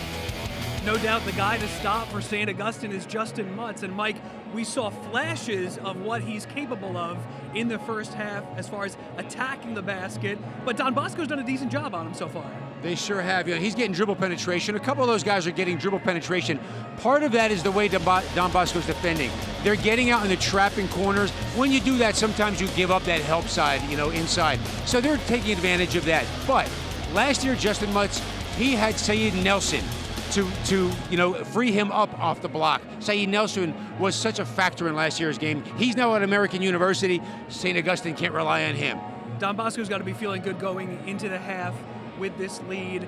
No doubt the guy to stop for St. Augustine is Justin Mutz. And Mike, we saw flashes of what he's capable of in the first half as far as attacking the basket, but Don Bosco's done a decent job on him so far.
They sure have. You know, he's getting dribble penetration. A couple of those guys are getting dribble penetration. Part of that is the way Don Bosco's defending. They're getting out in the trapping corners. When you do that, sometimes you give up that help side, you know, inside. So they're taking advantage of that. But last year, Justin Mutz, he had Sayed Nelson to you know, free him up off the block. Sayed Nelson was such a factor in last year's game. He's now at American University. St. Augustine can't rely on him.
Don Bosco's got to be feeling good going into the half with this lead.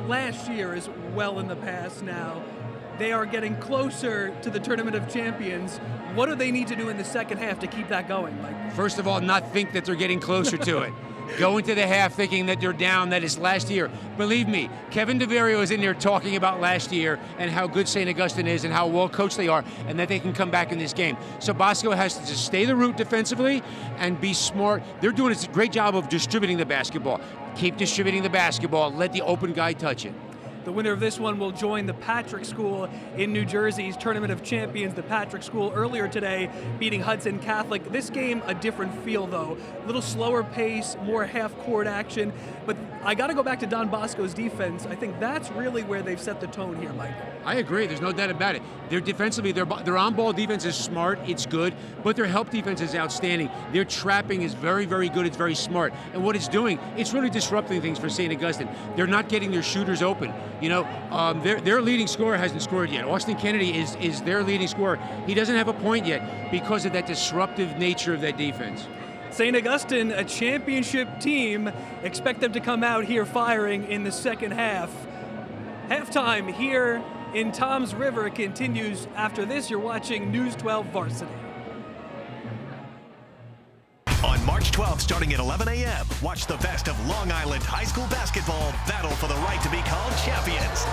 Last year is well in the past now. They are getting closer to the Tournament of Champions. What do they need to do in the second half to keep that going, Mike?
First of all, not think that they're getting closer to it. Go into the half thinking that they're down, that is last year. Believe me, Kevin DeVario is in there talking about last year and how good St. Augustine is and how well coached they are and that they can come back in this game. So Bosco has to just stay the route defensively and be smart. They're doing a great job of distributing the basketball. Keep distributing the basketball. Let the open guy touch it.
The winner of this one will join the Patrick School in New Jersey's Tournament of Champions. The Patrick School earlier today beating Hudson Catholic. This game, a different feel though. A little slower pace, more half-court action. But I got to go back to Don Bosco's defense. I think that's really where they've set the tone here, Mike.
I agree. There's no doubt about it. They're defensively, their on-ball defense is smart. It's good. But their help defense is outstanding. Their trapping is very, very good. It's very smart. And what it's doing, it's really disrupting things for St. Augustine. They're not getting their shooters open. You know, their leading scorer hasn't scored yet. Austin Kennedy is their leading scorer. He doesn't have a point yet because of that disruptive nature of that defense.
St. Augustine, a championship team, expect them to come out here firing in the second half. Halftime here in Toms River continues. After this, you're watching News 12 Varsity.
On March 12th, starting at 11 a.m., watch the best of Long Island high school basketball battle for the right to be called champions.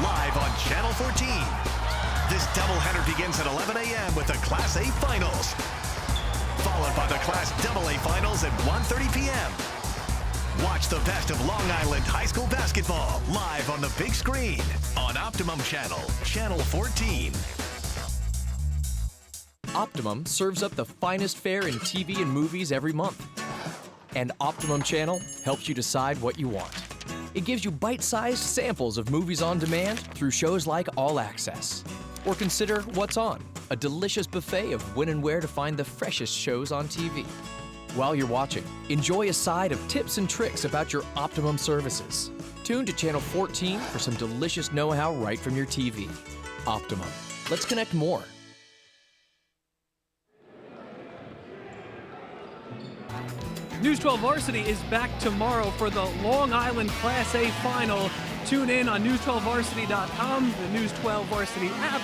Live on Channel 14. This doubleheader begins at 11 a.m. with the Class A Finals, followed by the Class AA Finals at 1:30 p.m. Watch the best of Long Island high school basketball live on the big screen on Optimum Channel, Channel 14.
Optimum serves up the finest fare in TV and movies every month. And Optimum Channel helps you decide what you want. It gives you bite-sized samples of movies on demand through shows like All Access. Or consider What's On, a delicious buffet of when and where to find the freshest shows on TV. While you're watching, enjoy a side of tips and tricks about your Optimum services. Tune to Channel 14 for some delicious know-how right from your TV. Optimum. Let's connect more.
News 12 Varsity is back tomorrow for the Long Island Class A Final. Tune in on news12varsity.com, the News 12 Varsity app,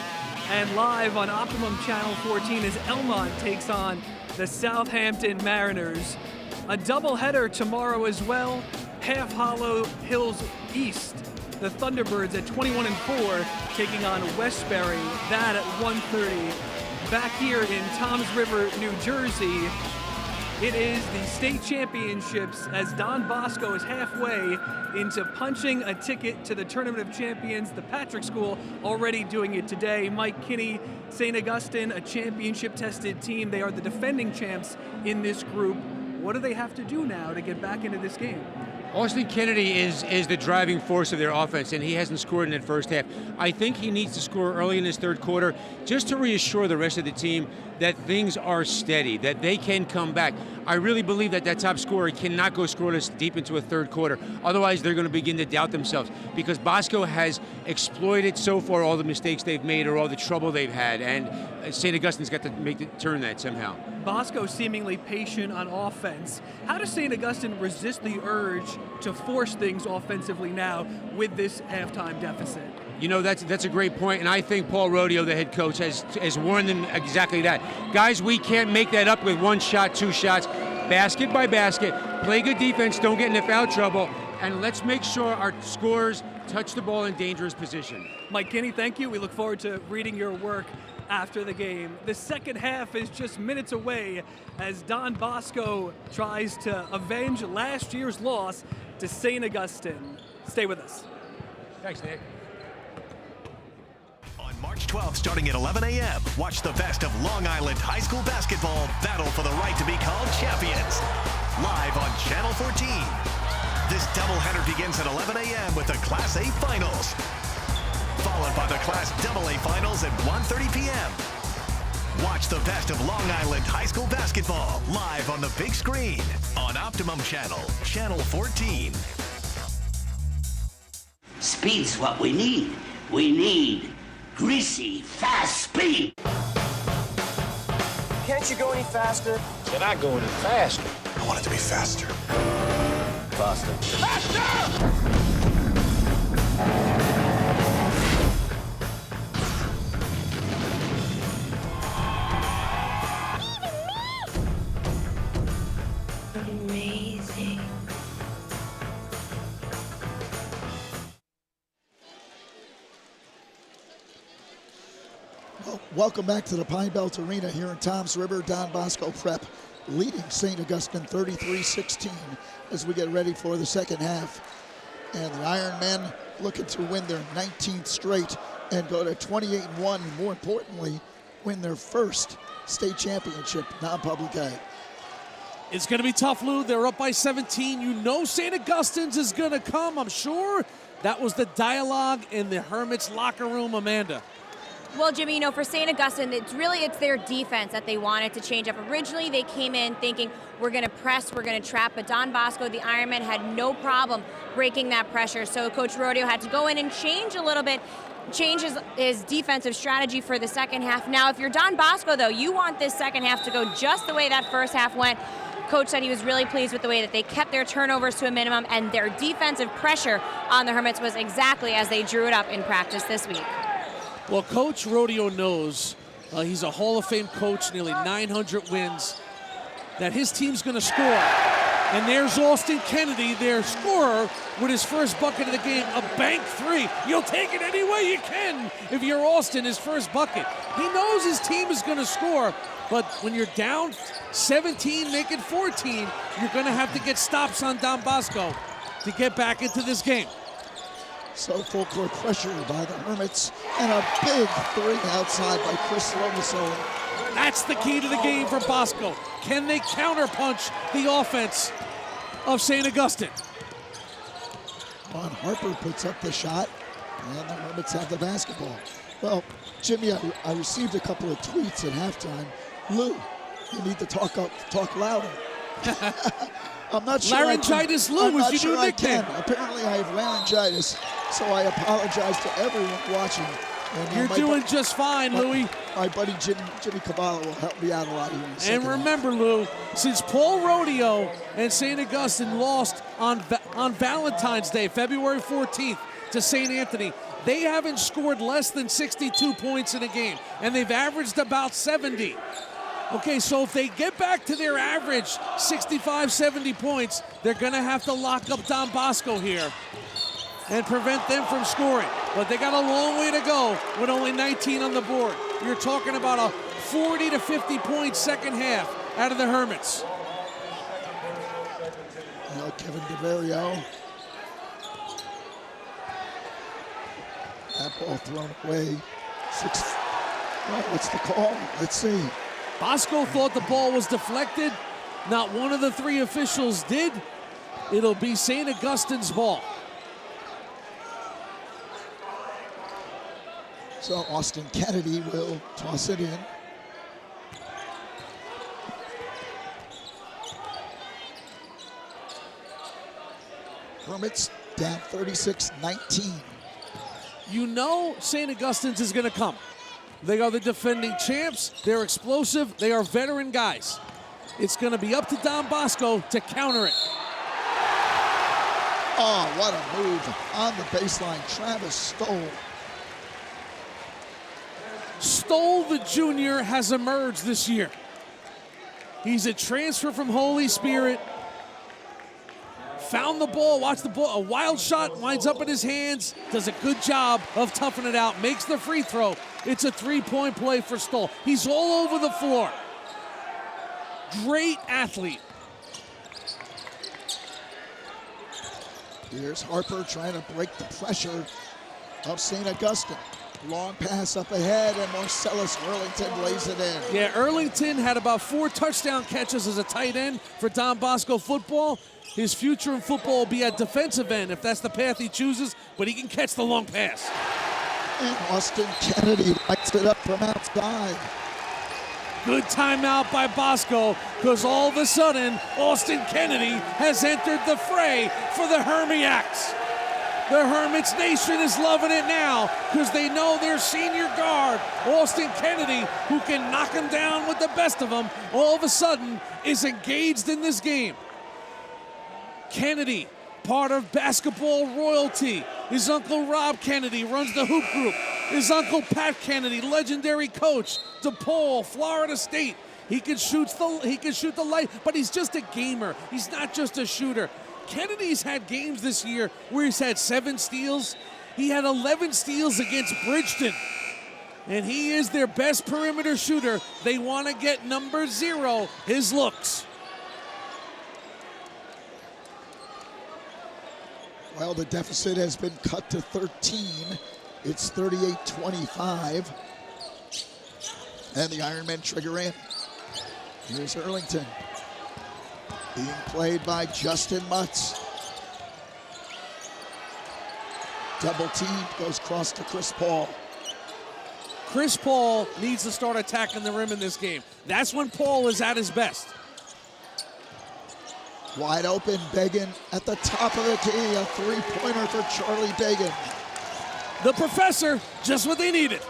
and live on Optimum Channel 14 as Elmont takes on the Southampton Mariners. A doubleheader tomorrow as well. Half Hollow Hills East, the Thunderbirds at 21-4 taking on Westbury. That at 1:30. Back here in Toms River, New Jersey, it is the state championships as Don Bosco is halfway into punching a ticket to the Tournament of Champions. The Patrick School already doing it today. Mike Kinney, St. Augustine, a championship-tested team. They are the defending champs in this group. What do they have to do now to get back into this game?
Austin Kennedy is the driving force of their offense, and he hasn't scored in that first half. I think he needs to score early in this third quarter just to reassure the rest of the team that things are steady, that they can come back. I really believe that top scorer cannot go scoreless deep into a third quarter. Otherwise, they're going to begin to doubt themselves because Bosco has exploited so far all the mistakes they've made or all the trouble they've had, and St. Augustine's got to turn that somehow.
Bosco seemingly patient on offense. How does St. Augustine resist the urge to force things offensively now with this halftime deficit?
You know, that's a great point, and I think Paul Rodeo, the head coach, has warned them exactly that. Guys, we can't make that up with one shot, two shots. Basket by basket, play good defense, don't get into foul trouble, and let's make sure our scorers touch the ball in dangerous position.
Mike Kinney, thank you. We look forward to reading your work after the game. The second half is just minutes away as Don Bosco tries to avenge last year's loss to St. Augustine. Stay with us.
Thanks, Nick.
On March 12th, starting at 11 a.m., watch the best of Long Island high school basketball battle for the right to be called champions. Live on Channel 14. This doubleheader begins at 11 a.m. with the Class A Finals, followed by the Class AA Finals at 1:30 p.m. Watch the best of Long Island high school basketball live on the big screen on Optimum Channel, Channel 14.
Speed's what we need. We need greasy, fast speed.
Can't you go any faster? Can I go any faster?
I want it to be faster.
Faster. Faster!
Amazing.
Well, welcome back to the Pine Belt Arena here in Toms River. Don Bosco Prep leading St. Augustine 33-16 as we get ready for the second half. And the Iron Men looking to win their 19th straight and go to 28-1, and more importantly, win their first state championship, non-public A.
It's going to be tough, Lou. They're up by 17. You know St. Augustine's is going to come, I'm sure. That was the dialogue in the Hermits locker room, Amanda.
Well, Jimmy, you know, for St. Augustine, it's their defense that they wanted to change up. Originally, they came in thinking, we're going to press, we're going to trap, but Don Bosco, the Ironman, had no breaking that pressure. So Coach Rodeo had to go in and change a little bit, change his defensive strategy for the second half. Now, if you're Don Bosco, though, you want this second half to go just the way that first half went. Coach said he was really pleased with the way that they kept their turnovers to a minimum, and their defensive pressure on the Hermits was exactly as they drew it up in practice this week.
Well, Coach Rodeo knows, he's a Hall of Fame coach, nearly 900 wins, that his team's going to score. And there's Austin Kennedy, their scorer, with his first bucket of the game, a bank three. You'll take it any way you can if you're Austin, his first bucket. He knows his team is going to score, but when you're down 17, make it 14, you're going to have to get stops on Don Bosco to get back into this game.
So full court pressure by the Hermits, and a big three outside by Chris Lomaso.
That's the key to the game for Bosco. Can they counterpunch the offense of St. Augustine?
Ron Harper puts up the shot, and the Hermits have the basketball. Well, Jimmy, I received a couple of tweets at halftime. Lou, you need to talk louder. I'm not sure.
Laryngitis Lou was your new nickname.
Apparently I have laryngitis, so I apologize to everyone watching. And,
you're doing just fine, Louie.
My buddy Jimmy Cavallo will help me out a lot here in a second.
And remember, Lou, since Paul Rodeo and St. Augustine lost on Valentine's Day, February 14th, to St. Anthony, they haven't scored less than 62 points in a game, and they've averaged about 70. Okay, so if they get back to their average 65, 70 points, they're going to have to lock up Don Bosco here and prevent them from scoring. But they got a long way to go with only 19 on the board. You're talking about a 40 to 50 point second half out of the Hermits.
Now Kevin DeVario. That ball thrown away. Well, what's the call? Let's see.
Bosco thought the ball was deflected. Not one of the three officials did. It'll be St. Augustine's ball.
So Austin Kennedy will toss it in. Hermits down 36-19.
You know St. Augustine's is going to come. They are the defending champs. They're explosive. They are veteran guys. It's going to be up to Don Bosco to counter it.
Oh, what a move on the baseline. Travis Stoll.
Stoll, the junior, has emerged this year. He's a transfer from Holy Spirit. Found the ball, watch the ball, a wild shot, winds up in his hands, does a good job of toughing it out, makes the free throw. It's a three-point play for Stoll. He's all over the floor. Great athlete.
Here's Harper trying to break the pressure of St. Augustine. Long pass up ahead, and Marcellus Earlington lays it in.
Yeah, Earlington had about 4 touchdown catches as a tight end for Don Bosco football. His future in football will be at defensive end if that's the path he chooses, but he can catch the long pass.
And Austin Kennedy lights it up from outside.
Good timeout by Bosco, because all of a sudden, Austin Kennedy has entered the fray for the Hermiacs. The Hermits Nation is loving it now, because they know their senior guard, Austin Kennedy, who can knock him down with the best of them, all of a sudden is engaged in this game. Kennedy, part of basketball royalty. His uncle Rob Kennedy runs the hoop group. His uncle Pat Kennedy, legendary coach, DePaul, Florida State. He can shoot the light, but he's just a gamer. He's not just a shooter. Kennedy's had games this year where he's had 7 steals. He had 11 steals against Bridgeton. And he is their best perimeter shooter. They want to get number 0, his looks.
Well, the deficit has been cut to 13. It's 38-25. And the Ironmen trigger in. Here's Earlington. Being played by Justin Mutz. Double team goes cross to Chris Paul.
Chris Paul needs to start attacking the rim in this game. That's when Paul is at his best.
Wide open, Began at the top of the key. A 3-pointer for Charlie Began.
The professor, just what they needed.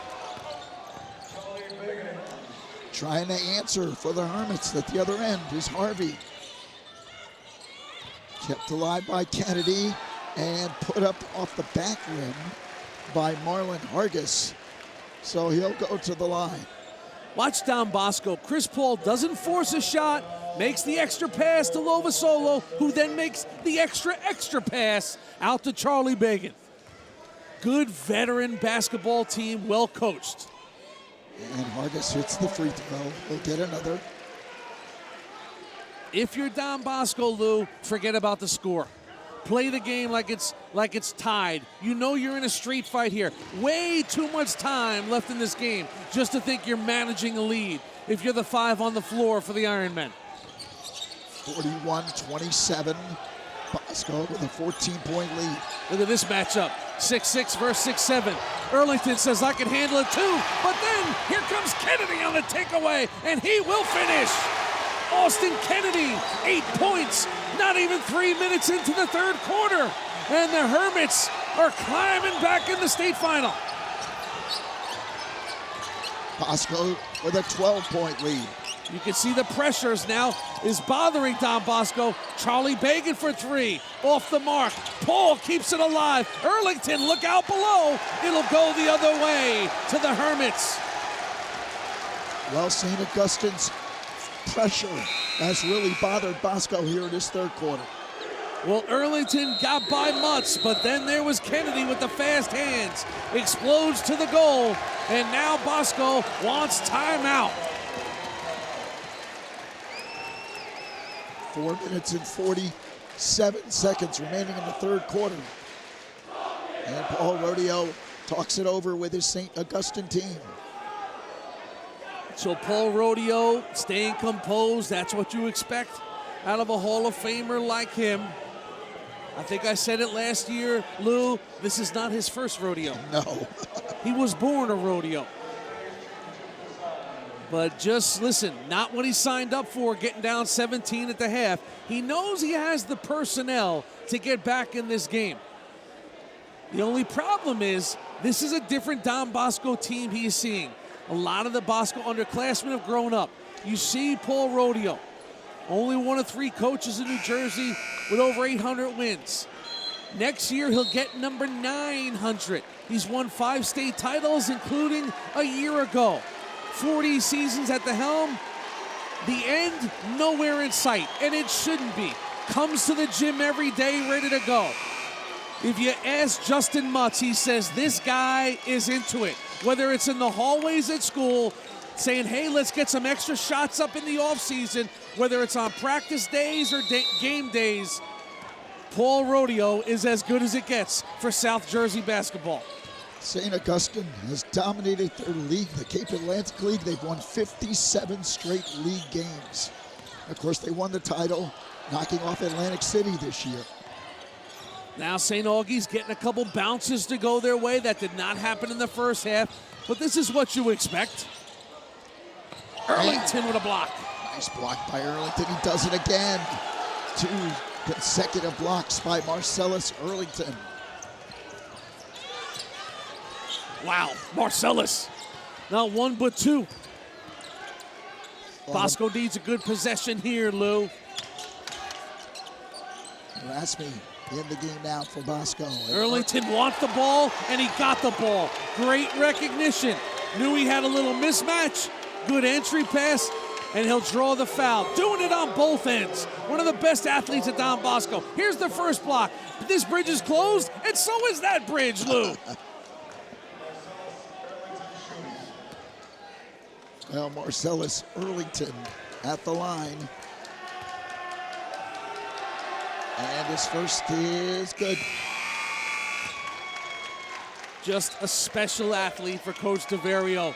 Trying to answer for the Hermits at the other end is Harvey. Kept alive by Kennedy and put up off the back rim by Marlon Hargis. So he'll go to the line.
Watch Don Bosco. Chris Paul doesn't force a shot, makes the extra pass to Lovasolo, who then makes the extra pass out to Charlie Began. Good veteran basketball team, well coached.
And Hargis hits the free throw. He'll get another.
If you're Don Bosco, Lou, forget about the score. Play the game like it's tied. You know you're in a street fight here. Way too much time left in this game just to think you're managing a lead if you're the 5 on the floor for the Ironmen.
41-27. Bosco with a 14-point lead.
Look at this matchup. 6'6" versus 6'7". Earlington says, I can handle it too. But then here comes Kennedy on the takeaway, and he will finish. Austin Kennedy, 8 points, not even 3 minutes into the third quarter. And the Hermits are climbing back in the state final.
Bosco with a 12-point lead.
You can see the pressures now is bothering Don Bosco. Charlie Began for 3, off the mark. Paul keeps it alive. Earlington, look out below. It'll go the other way to the Hermits.
Well, St. Augustine's pressure has really bothered Bosco here in this third quarter.
Well, Earlington got by Mutz, but then there was Kennedy with the fast hands. Explodes to the goal, and now Bosco wants timeout.
4 minutes and 47 seconds remaining in the third quarter. And Paul Rodeo talks it over with his St. Augustine team.
So Paul Rodeo staying composed, that's what you expect out of a Hall of Famer like him. I think I said it last year, Lou, this is not his first rodeo.
No.
He was born a rodeo. But just listen, not what he signed up for, getting down 17 at the half. He knows he has the personnel to get back in this game. The only problem is, this is a different Don Bosco team he is seeing. A lot of the Bosco underclassmen have grown up. You see Paul Rodeo, only one of 3 coaches in New Jersey with over 800 wins. Next year, he'll get number 900. He's won 5 state titles, including a year ago. 40 seasons at the helm. The end, nowhere in sight, and it shouldn't be. Comes to the gym every day, ready to go. If you ask Justin Mutz, he says this guy is into it. Whether it's in the hallways at school, saying, hey, let's get some extra shots up in the offseason, whether it's on practice days or game days, Paul Rodeo is as good as it gets for South Jersey basketball.
St. Augustine has dominated their league, the Cape Atlantic League. They've won 57 straight league games. Of course, they won the title, knocking off Atlantic City this year.
Now St. Augie's getting a couple bounces to go their way. That did not happen in the first half, but this is what you expect. Earlington with a block.
Nice block by Earlington. He does it again. 2 consecutive blocks by Marcellus Earlington.
Wow, Marcellus. Not 1 but 2. Bosco needs a good possession here, Lou.
Rasmi in the game now for Bosco.
Earlington wants the ball, and he got the ball. Great recognition. Knew he had a little mismatch. Good entry pass, and he'll draw the foul. Doing it on both ends. One of the best athletes at Don Bosco. Here's the first block. This bridge is closed, and so is that bridge, Lou.
Well, Marcellus Earlington at the line. And his first is good.
Just a special athlete for Coach DeVario.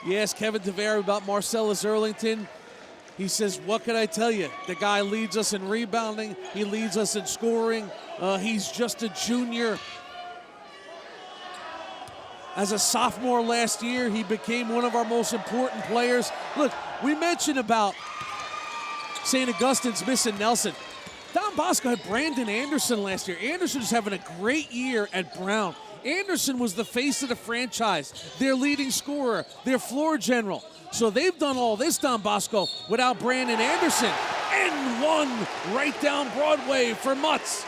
You ask Kevin DeVario about Marcellus Earlington. He says, what can I tell you? The guy leads us in rebounding. He leads us in scoring. He's just a junior. As a sophomore last year, he became one of our most important players. Look, we mentioned about St. Augustine's missing Nelson. Don Bosco had Brandon Anderson last year. Anderson's having a great year at Brown. Anderson was the face of the franchise, their leading scorer, their floor general. So they've done all this, Don Bosco, without Brandon Anderson. And 1 right down Broadway for Mutz.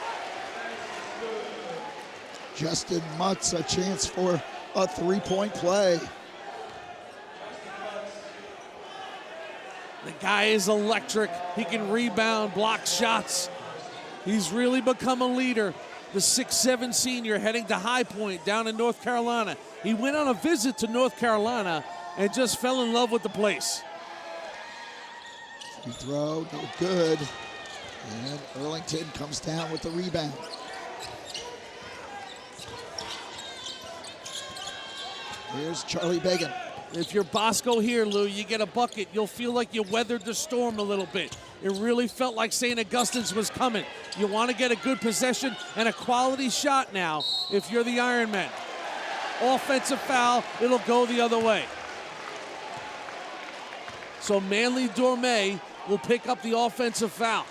Justin Mutz, a chance for a 3-point play.
The guy is electric. He can rebound, block shots. He's really become a leader. The 6'7" senior heading to High Point down in North Carolina. He went on a visit to North Carolina and just fell in love with the place.
Free throw, no good. And Earlington comes down with the rebound. Here's Charlie Began.
If you're Bosco here, Lou, you get a bucket, you'll feel like you weathered the storm a little bit. It really felt like St. Augustine's was coming. You want to get a good possession and a quality shot now if you're the Ironmen. Offensive foul, it'll go the other way. So Manly Dorme will pick up the offensive foul.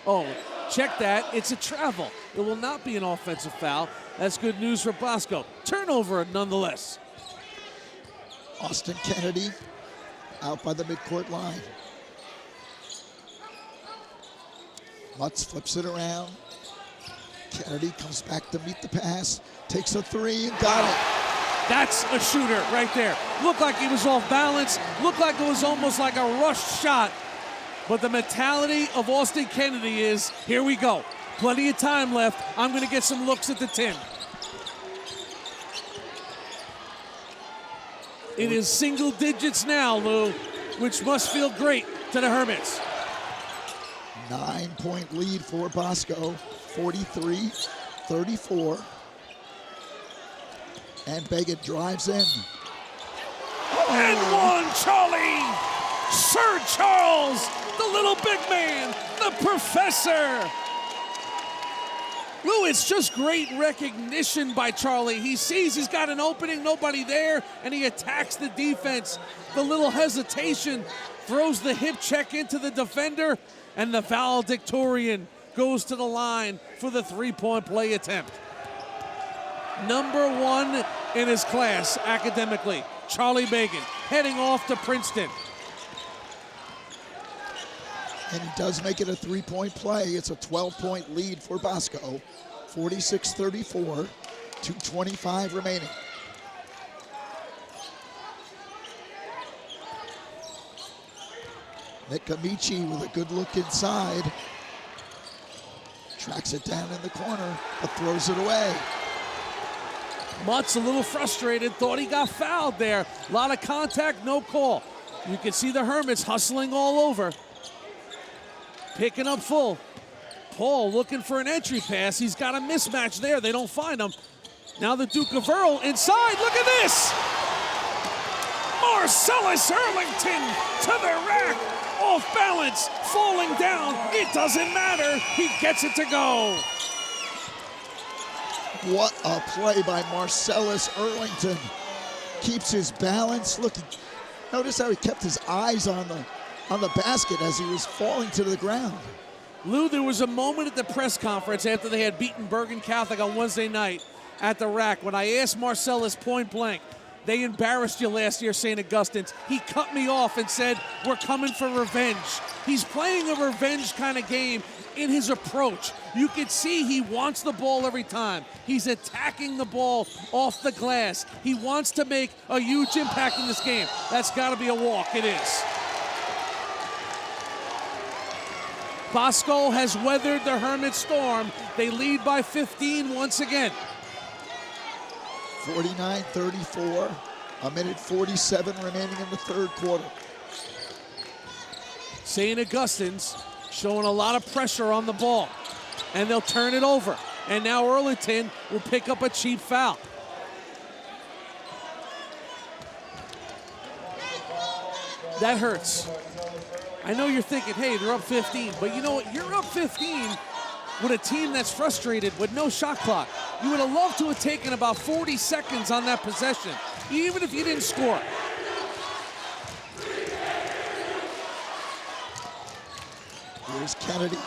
Oh, check that. It's a travel. It will not be an offensive foul. That's good news for Bosco. Turnover nonetheless.
Austin Kennedy out by the midcourt line. Mutz flips it around. Kennedy comes back to meet the pass, takes a 3 and got it.
That's a shooter right there. Looked like he was off balance. Looked like it was almost like a rushed shot. But the mentality of Austin Kennedy is, here we go. Plenty of time left. I'm going to get some looks at the tin. It is single digits now, Lou, which must feel great to the Hermits.
9-point lead for Bosco, 43-34. And Began drives in.
And 1, Charlie! Sir Charles, the little big man, the professor. Lou, it's just great recognition by Charlie. He sees he's got an opening, nobody there, and he attacks the defense. The little hesitation, throws the hip check into the defender, and the valedictorian goes to the line for the 3-point play attempt. Number 1 in his class academically, Charlie Began, heading off to Princeton.
And he does make it a 3-point play. It's a 12-point lead for Bosco. 46-34, 2:25 remaining. Nick Amici with a good look inside. Tracks it down in the corner, but throws it away.
Mutz a little frustrated, thought he got fouled there. A lot of contact, no call. You can see the Hermits hustling all over. Picking up full. Paul looking for an entry pass. He's got a mismatch there. They don't find him. Now the Duke of Earl inside. Look at this. Marcellus Earlington to the rack. Off balance, falling down. It doesn't matter. He gets it to go.
What a play by Marcellus Earlington. Keeps his balance. Look, notice how he kept his eyes on the basket as he was falling to the ground.
Lou, there was a moment at the press conference after they had beaten Bergen Catholic on Wednesday night at the rack when I asked Marcellus point blank, they embarrassed you last year, St. Augustine's. He cut me off and said, we're coming for revenge. He's playing a revenge kind of game in his approach. You can see he wants the ball every time. He's attacking the ball off the glass. He wants to make a huge impact in this game. That's got to be a walk. It is. Bosco has weathered the Hermit storm. They lead by 15 once again.
49-34, a minute 47 remaining in the third quarter.
St. Augustine's showing a lot of pressure on the ball, and they'll turn it over. And now Earlington will pick up a cheap foul. That hurts. I know you're thinking, hey, they're up 15, but you know what? You're up 15 with a team that's frustrated with no shot clock. You would have loved to have taken about 40 seconds on that possession, even if you didn't score.
Here's Kennedy.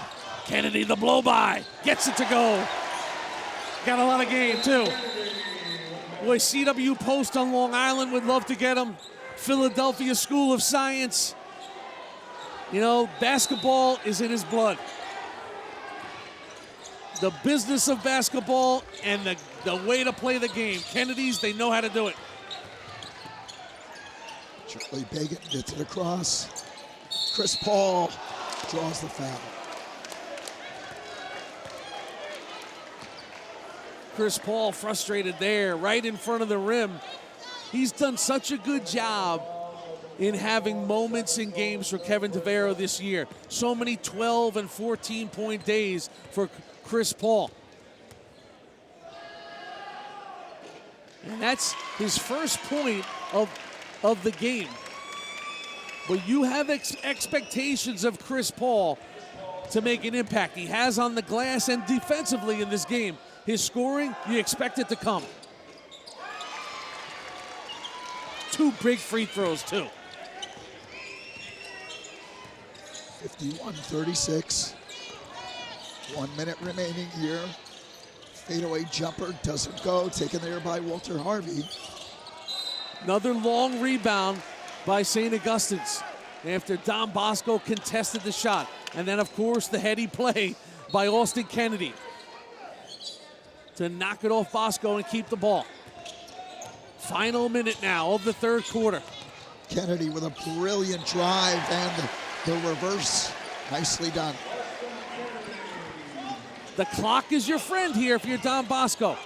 Kennedy, the blow-by, gets it to go. Got a lot of game, too. Boy, CW Post on Long Island would love to get him. Philadelphia School of Science. You know, basketball is in his blood. The business of basketball and the way to play the game. Kennedy's, they know how to do it.
Charlie Bagan gets it across. Chris Paul draws the foul.
Chris Paul frustrated there, right in front of the rim. He's done such a good job in having moments in games for Kevin Tavero this year. So many 12 and 14-point days for Chris Paul. And that's his first point of the game. But you have expectations of Chris Paul to make an impact. He has on the glass and defensively in this game. His scoring, you expect it to come. 2 big free throws, too.
51-36. 1 minute remaining here. Fadeaway jumper doesn't go. Taken there by Walter Harvey.
Another long rebound by St. Augustine's after Don Bosco contested the shot. And then, of course, the heady play by Austin Kennedy to knock it off Bosco and keep the ball. Final minute now of the third quarter.
Kennedy with a brilliant drive and the reverse. Nicely done.
The clock is your friend here if you're Don Bosco.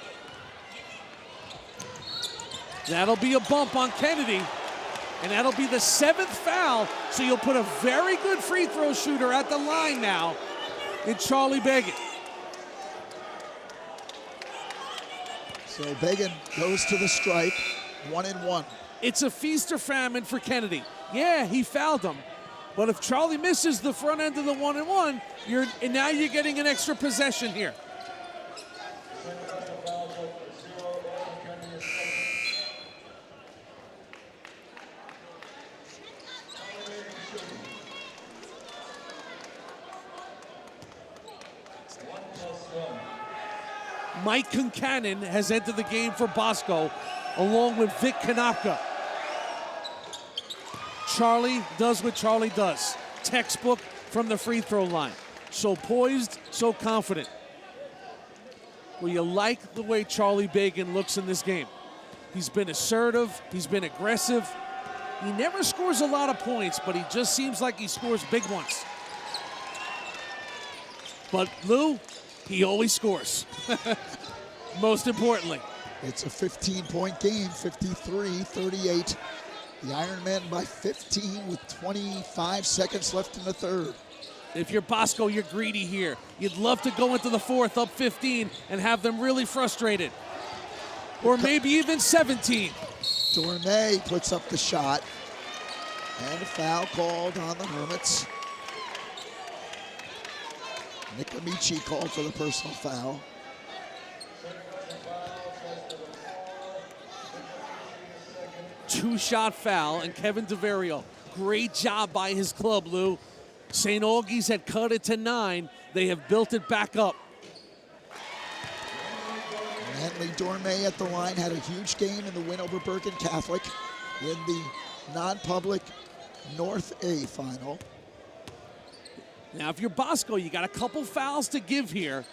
That'll be a bump on Kennedy, and that'll be the 7th foul, so you'll put a very good free throw shooter at the line now in Charlie Bagan.
So Bagan goes to the stripe, 1-1.
It's a feast or famine for Kennedy. Yeah, he fouled him. But if Charlie misses the front end of the 1-1, now you're getting an extra possession here. Mike Concannon has entered the game for Bosco, along with Vic Kanapka. Charlie does what Charlie does. Textbook from the free throw line. So poised, so confident. Well, you like the way Charlie Bagan looks in this game. He's been assertive, he's been aggressive. He never scores a lot of points, but he just seems like he scores big ones. But Lou, he always scores. Most importantly.
It's a 15-point game, 53-38. The Ironmen by 15 with 25 seconds left in the third.
If you're Bosco, you're greedy here. You'd love to go into the fourth up 15 and have them really frustrated. Or maybe even 17.
Dorme puts up the shot. And a foul called on the Hermits. Nick Amici called for the personal foul.
Two-shot foul, and Kevin DeVario, great job by his club, Lou. St. Augie's had cut it to 9. They have built it back up.
Manly Dorme at the line had a huge game in the win over Bergen Catholic in the non-public North A final.
Now, if you're Bosco, you got a couple fouls to give here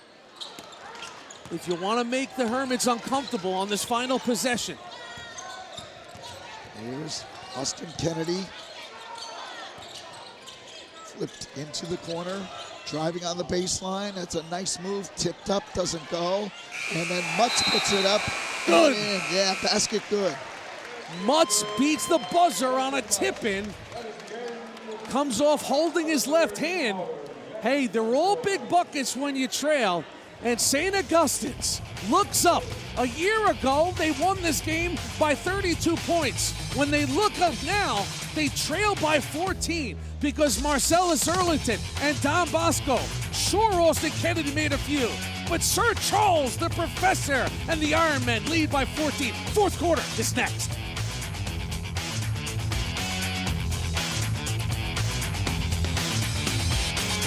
if you want to make the Hermits uncomfortable on this final possession.
Here's Austin Kennedy. Flipped into the corner, driving on the baseline. That's a nice move, tipped up, doesn't go. And then Mutz puts it up.
Good.
And in. Yeah, basket good.
Mutz beats the buzzer on a tip-in. Comes off holding his left hand. Hey, they're all big buckets when you trail. And St. Augustine's looks up. A year ago, they won this game by 32 points. When they look up now, they trail by 14 because Marcellus Erlington and Don Bosco. Sure, Austin Kennedy made a few, but Sir Charles, the professor, and the Ironmen lead by 14. Fourth quarter is next.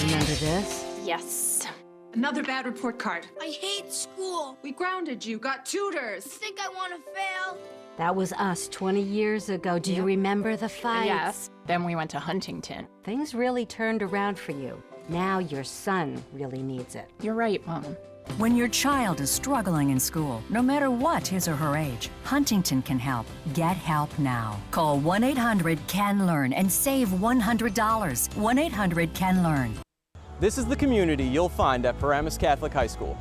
Remember this?
Yes. Another bad report card.
I hate school.
We grounded you, got tutors.
You think I want to fail?
That was us 20 years ago. Do you remember the fights?
Yes. Then we went to Huntington.
Things really turned around for you. Now your son really needs it.
You're right, Mom.
When your child is struggling in school, no matter what his or her age, Huntington can help. Get help now. Call 1-800-CAN-LEARN and save $100. 1-800-CAN-LEARN.
This is the community you'll find at Paramus Catholic High School,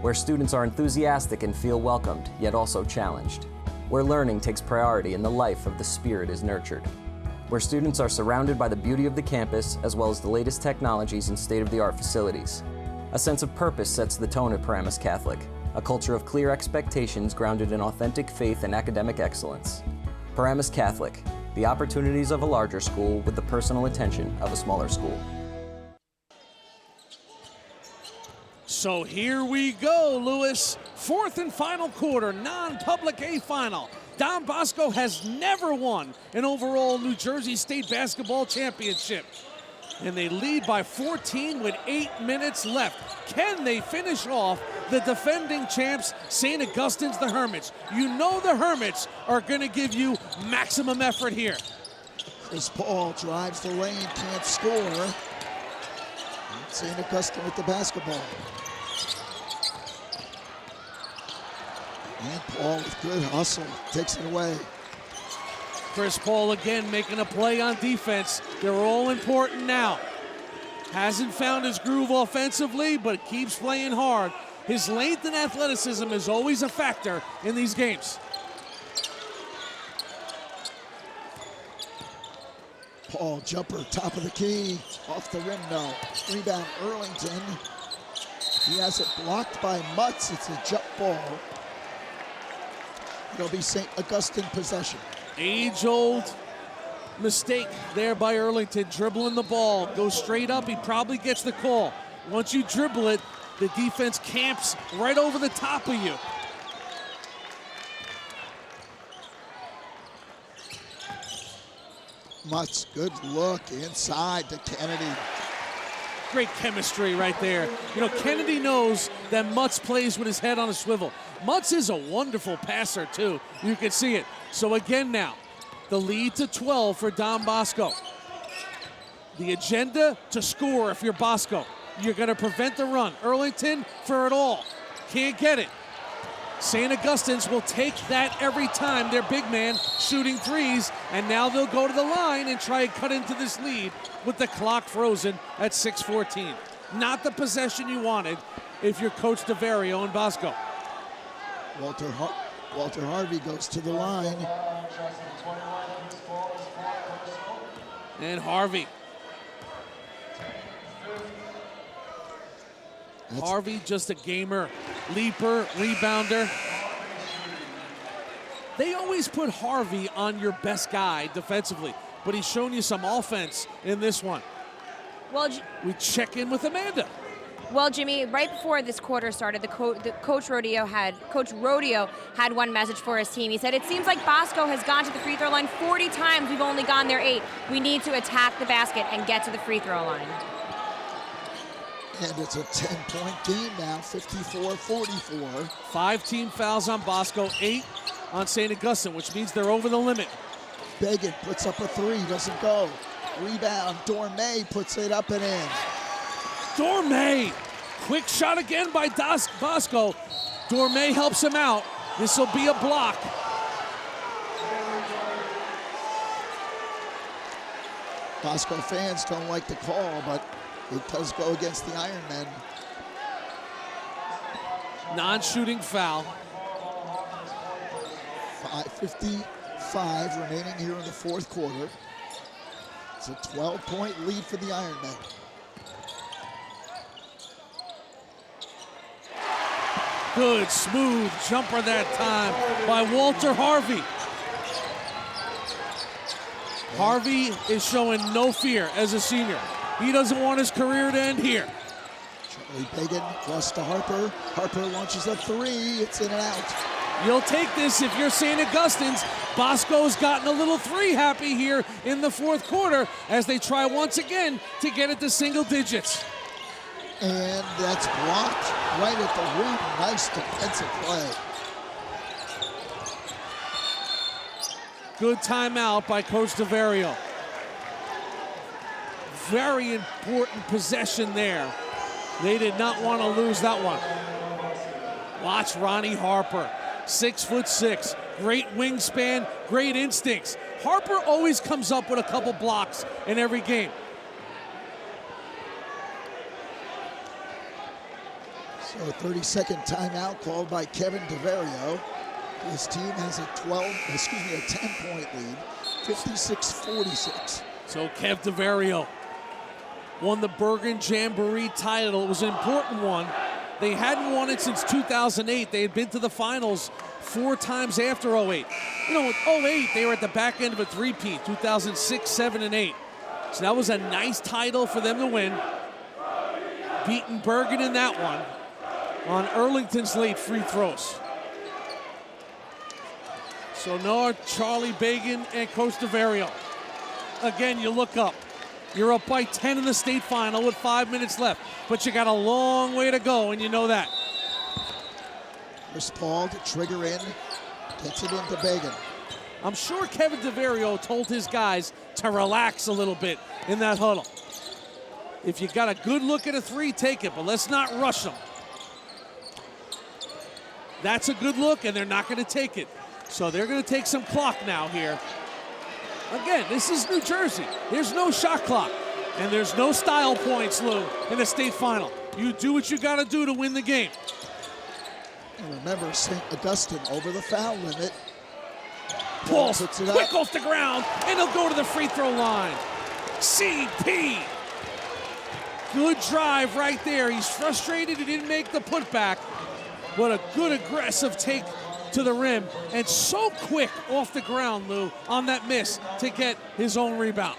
where students are enthusiastic and feel welcomed, yet also challenged, where learning takes priority and the life of the spirit is nurtured, where students are surrounded by the beauty of the campus as well as the latest technologies and state-of-the-art facilities. A sense of purpose sets the tone at Paramus Catholic, a culture of clear expectations grounded in authentic faith and academic excellence. Paramus Catholic, the opportunities of a larger school with the personal attention of a smaller school.
So here we go, Lewis. Fourth and final quarter, non-public A final. Don Bosco has never won an overall New Jersey State basketball championship. And they lead by 14 with 8 minutes left. Can they finish off the defending champs, St. Augustine's, the Hermits? You know the Hermits are going to give you maximum effort here.
Chris Paul drives the lane, can't score. St. Augustine with the basketball. And Paul with good hustle, takes it away.
Chris Paul again making a play on defense. They're all important now. Hasn't found his groove offensively, but keeps playing hard. His length and athleticism is always a factor in these games.
Paul, jumper, top of the key, off the rim, no. Rebound, Erlington. He has it blocked by Mutz. It's a jump ball. It'll be St. Augustine possession.
Age-old mistake there by Erlington, dribbling the ball. Goes straight up, he probably gets the call. Once you dribble it, the defense camps right over the top of you.
Mutz, good look inside to Kennedy.
Great chemistry right there. You know, Kennedy knows that Mutz plays with his head on a swivel. Mutz is a wonderful passer, too. You can see it. So again now, the lead to 12 for Don Bosco. The agenda to score if you're Bosco. You're going to prevent the run. Erlington for it all. Can't get it. St. Augustine's will take that every time. Their big man shooting threes, and now they'll go to the line and try and cut into this lead with the clock frozen at 6:14. Not the possession you wanted if you're Coach DeVario and Bosco.
Walter Harvey goes to the line.
And Harvey Harvey, just a gamer, leaper, rebounder. They always put Harvey on your best guy defensively, but he's shown you some offense in this one.
Well,
we check in with Amanda.
Well, Jimmy, right before this quarter started, Coach Rodeo had one message for his team. He said, "It seems like Bosco has gone to the free throw line 40 times. We've only gone there 8. We need to attack the basket and get to the free throw line."
And it's a 10-point game now, 54-44.
5 team fouls on Bosco, 8 on St. Augustine, which means they're over the limit.
Began puts up a 3, doesn't go. Rebound, Dorme puts it up and in.
Dorme, quick shot again by Bosco. Dorme helps him out. This will be a block.
Bosco fans don't like the call, but it does go against the Ironmen.
Non-shooting foul.
5:55 remaining here in the fourth quarter. It's a 12-point lead for the Ironmen.
Good, smooth jumper that time by Walter Harvey. Harvey is showing no fear as a senior. He doesn't want his career to end here.
Charlie Began cross to Harper. Harper launches a 3. It's in and out.
You'll take this if you're St. Augustine's. Bosco's gotten a little 3 happy here in the fourth quarter as they try once again to get it to single digits.
And that's blocked right at the rim. Nice defensive play.
Good timeout by Coach DeVario. Very important possession there. They did not want to lose that one. Watch Ronnie Harper, 6'6", great wingspan, great instincts. Harper always comes up with a couple blocks in every game.
So a 30-second timeout called by Kevin DeVario. His team has a 10-point lead, 56-46.
So Kev DeVario won the Bergen Jamboree title. It was an important one. They hadn't won it since 2008. They had been to the finals 4 times after 08. You know, with 08, they were at the back end of a three-peat, 2006, 7, and 8. So that was a nice title for them to win. Beating Bergen in that one on Erlington's late free throws. So now Charlie Began and Coach DeVario. Again, you look up. You're up by 10 in the state final with 5 minutes left, but you got a long way to go, and you know that.
Chris Paul to trigger in, gets it into Began.
I'm sure Kevin DeVario told his guys to relax a little bit in that huddle. If you got a good look at a 3, take it, but let's not rush them. That's a good look, and they're not going to take it. So they're going to take some clock now here. Again, this is New Jersey. There's no shot clock, and there's no style points, Lou, in the state final. You do what you got to do to win the game.
And remember, St. Augustine over the foul limit.
Paul quick off the ground, and he'll go to the free throw line. CP. Good drive right there. He's frustrated he didn't make the putback. But a good aggressive take to the rim, and so quick off the ground, Lou, on that miss to get his own rebound.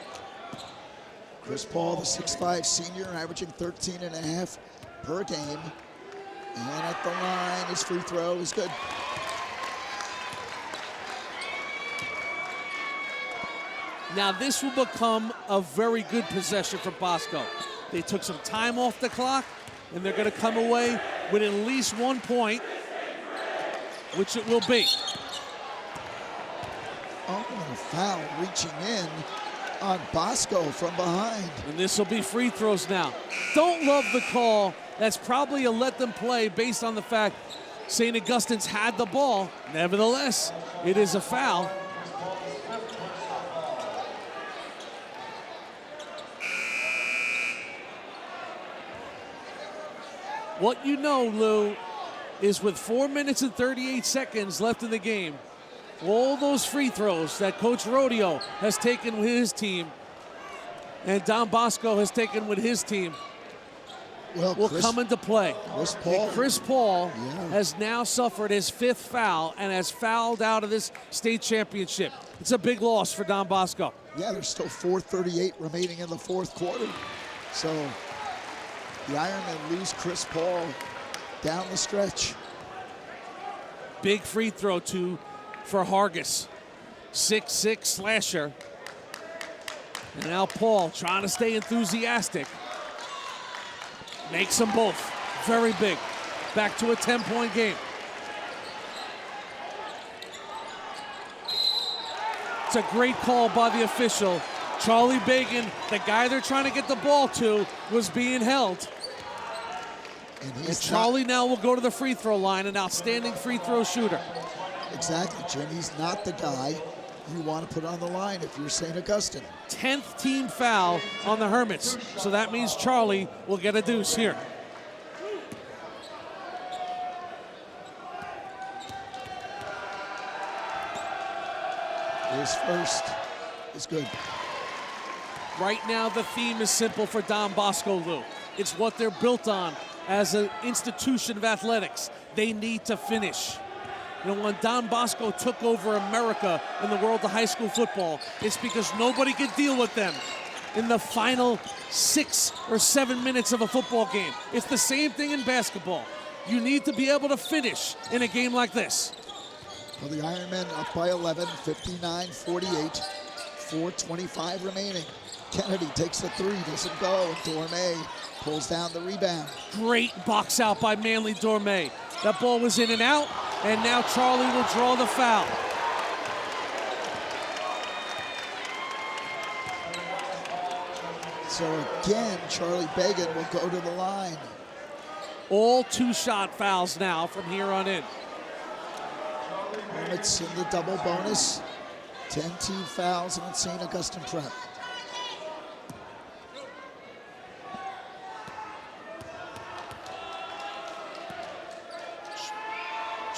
Chris Paul, the 6'5" senior, averaging 13.5 per game. And at the line, his free throw is good.
Now this will become a very good possession for Bosco. They took some time off the clock, and they're going to come away with at least 1 point, which it will be.
Oh, and a foul reaching in on Bosco from behind.
And this will be free throws now. Don't love the call. That's probably a let them play based on the fact St. Augustine's had the ball. Nevertheless, it is a foul. What you know, Lou, is with 4 minutes and 38 seconds left in the game, all those free throws that Coach Rodeo has taken with his team and Don Bosco has taken with his team, will come into play.
Chris Paul.
And Chris Paul has now suffered his 5th foul and has fouled out of this state championship. It's a big loss for Don Bosco.
Yeah, there's still 4:38 remaining in the 4th quarter. So the Ironmen lose Chris Paul down the stretch.
Big free throw for Hargis. 6'6" slasher. And now Paul trying to stay enthusiastic. Makes them both very big. Back to a 10-point game. It's a great call by the official. Charlie Bagan, the guy they're trying to get the ball to, was being held. And Charlie now will go to the free throw line, an outstanding free throw shooter.
Exactly, Jim. He's not the guy you want to put on the line if you're St. Augustine.
10th team foul on the Hermits. So that means Charlie will get a deuce here.
His first is good.
Right now, the theme is simple for Don Bosco, Lou. It's what they're built on as an institution of athletics. They need to finish. You know, when Don Bosco took over America in the world of high school football, it's because nobody could deal with them in the final 6 or 7 minutes of a football game. It's the same thing in basketball. You need to be able to finish in a game like this.
Well, the Ironmen up by 11, 59-48, 4:25 remaining. Kennedy takes the 3, doesn't go. Dorme pulls down the rebound.
Great box out by Manly Dorme. That ball was in and out, and now Charlie will draw the foul.
So again, Charlie Bagan will go to the line.
All 2-shot fouls now from here on in.
It's in the double bonus. 10 team fouls on St. Augustine Prep.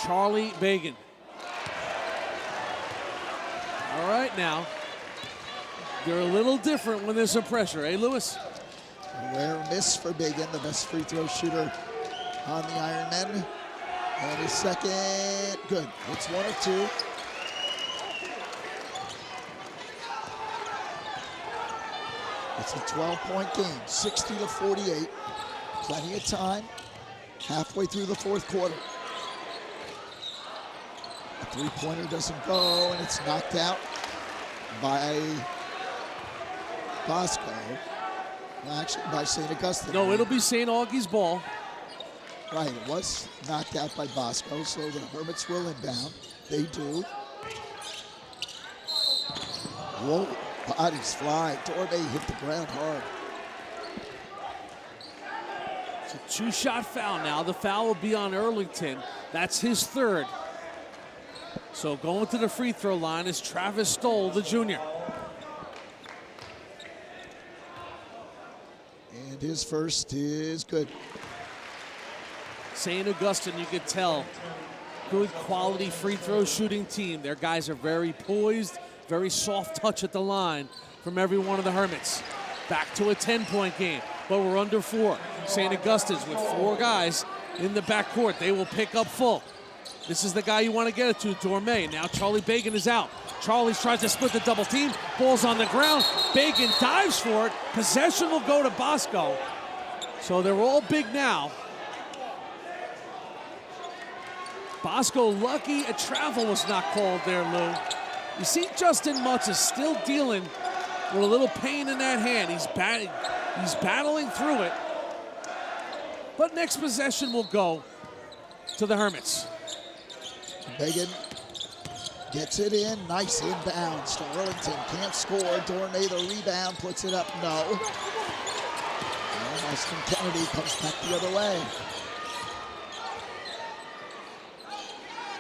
Charlie Bagan. All right now. They're a little different when there's some pressure, eh, Lewis?
Rare miss for Bagan, the best free throw shooter on the Ironmen. And his second, good. It's 1 of 2. It's a 12-point game, 60-48. Plenty of time, halfway through the 4th quarter. The 3-pointer doesn't go, and it's knocked out by Bosco. Well, actually, by St. Augustine.
No, it'll be St. Augie's ball.
Right, it was knocked out by Bosco, so the Hermits will inbound. They do. Whoa, bodies fly. Dorme hit the ground hard.
It's a 2-shot foul now. The foul will be on Earlington. That's his 3rd. So going to the free throw line is Travis Stoll, the junior.
And his first is good.
St. Augustine, you could tell, good quality free throw shooting team. Their guys are very poised, very soft touch at the line from every one of the Hermits. Back to a 10-point game, but we're under 4. St. Augustine's with 4 guys in the backcourt. They will pick up full. This is the guy you want to get it to, Dorme. Now Charlie Bagan is out. Charlie tries to split the double team. Ball's on the ground. Bagan dives for it. Possession will go to Bosco. So they're all big now. Bosco lucky a travel was not called there, Lou. You see Justin Mutz is still dealing with a little pain in that hand. He's battling through it. But next possession will go to the Hermits.
Bagan gets it in. Nice inbounds to Arlington. Can't score. Dorme the rebound, puts it up. No. And Austin Kennedy comes back the other way.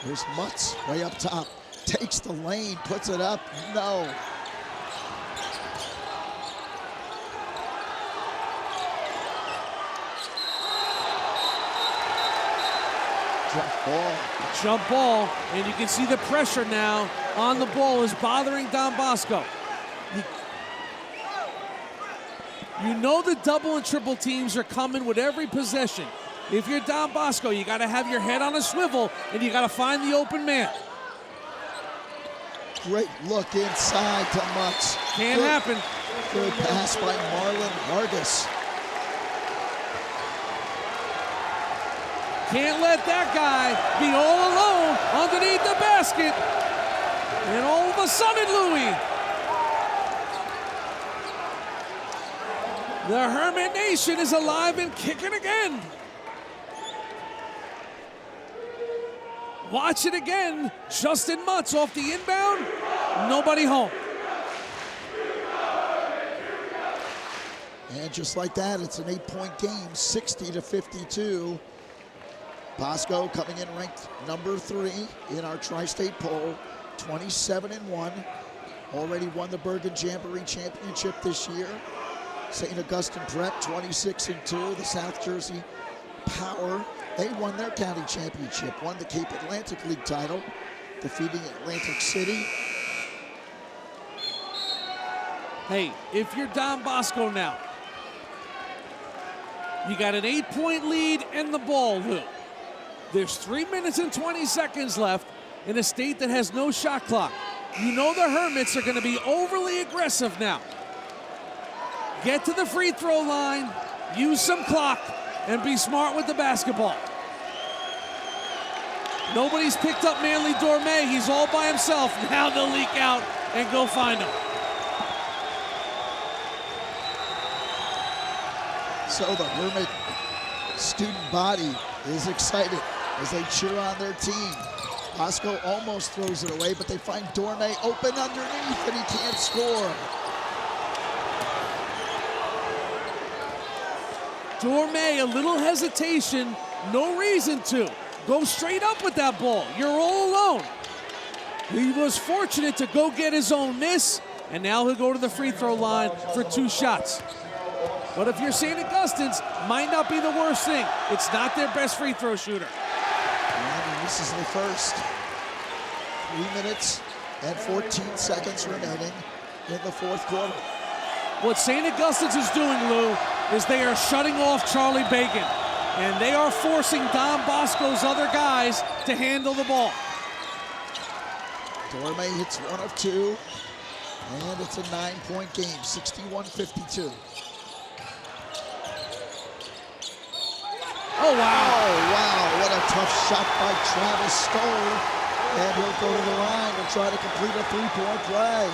Here's Mutz way up top. Takes the lane, puts it up. No. Jump ball.
Jump ball, and you can see the pressure now on the ball is bothering Don Bosco. You know the double and triple teams are coming with every possession. If you're Don Bosco, you got to have your head on a swivel, and you got to find the open man.
Great look inside to Mutz.
Can't happen.
Good pass by Marlon Vargas.
Can't let that guy be all alone underneath the basket. And all of a sudden, Louis, the Hermit Nation is alive and kicking again. Watch it again. Justin Mutz off the inbound. Nobody home.
And just like that, it's an 8-point game, 60-52. Bosco coming in ranked number 3 in our tri-state poll, 27-1. Already won the Bergen Jamboree Championship this year. St. Augustine Prep, 26-2. The South Jersey Power, they won their county championship, won the Cape Atlantic League title, defeating Atlantic City.
Hey, if you're Don Bosco now, you got an 8-point lead and the ball, Lou. There's 3 minutes and 20 seconds left in a state that has no shot clock. You know the Hermits are going to be overly aggressive now. Get to the free throw line, use some clock, and be smart with the basketball. Nobody's picked up Manly Dorme. He's all by himself. Now they'll leak out and go find him.
So the Hermit student body is excited as they cheer on their team. Bosco almost throws it away, but they find Dorme open underneath and he can't score.
Dorme, a little hesitation, no reason to. Go straight up with that ball. You're all alone. He was fortunate to go get his own miss, and now he'll go to the free throw line for 2 shots. But if you're St. Augustine's, might not be the worst thing. It's not their best free throw shooter.
And this is the first. 3 minutes and 14 seconds remaining in the fourth quarter.
What St. Augustine's is doing, Lou, is they are shutting off Charlie Bacon. And they are forcing Don Bosco's other guys to handle the ball.
Dorme hits 1 of 2. And it's a 9-point game, 61-52.
Oh, wow.
Oh, wow. What a tough shot by Travis Stoll. And he'll go to the line and try to complete a 3-point play.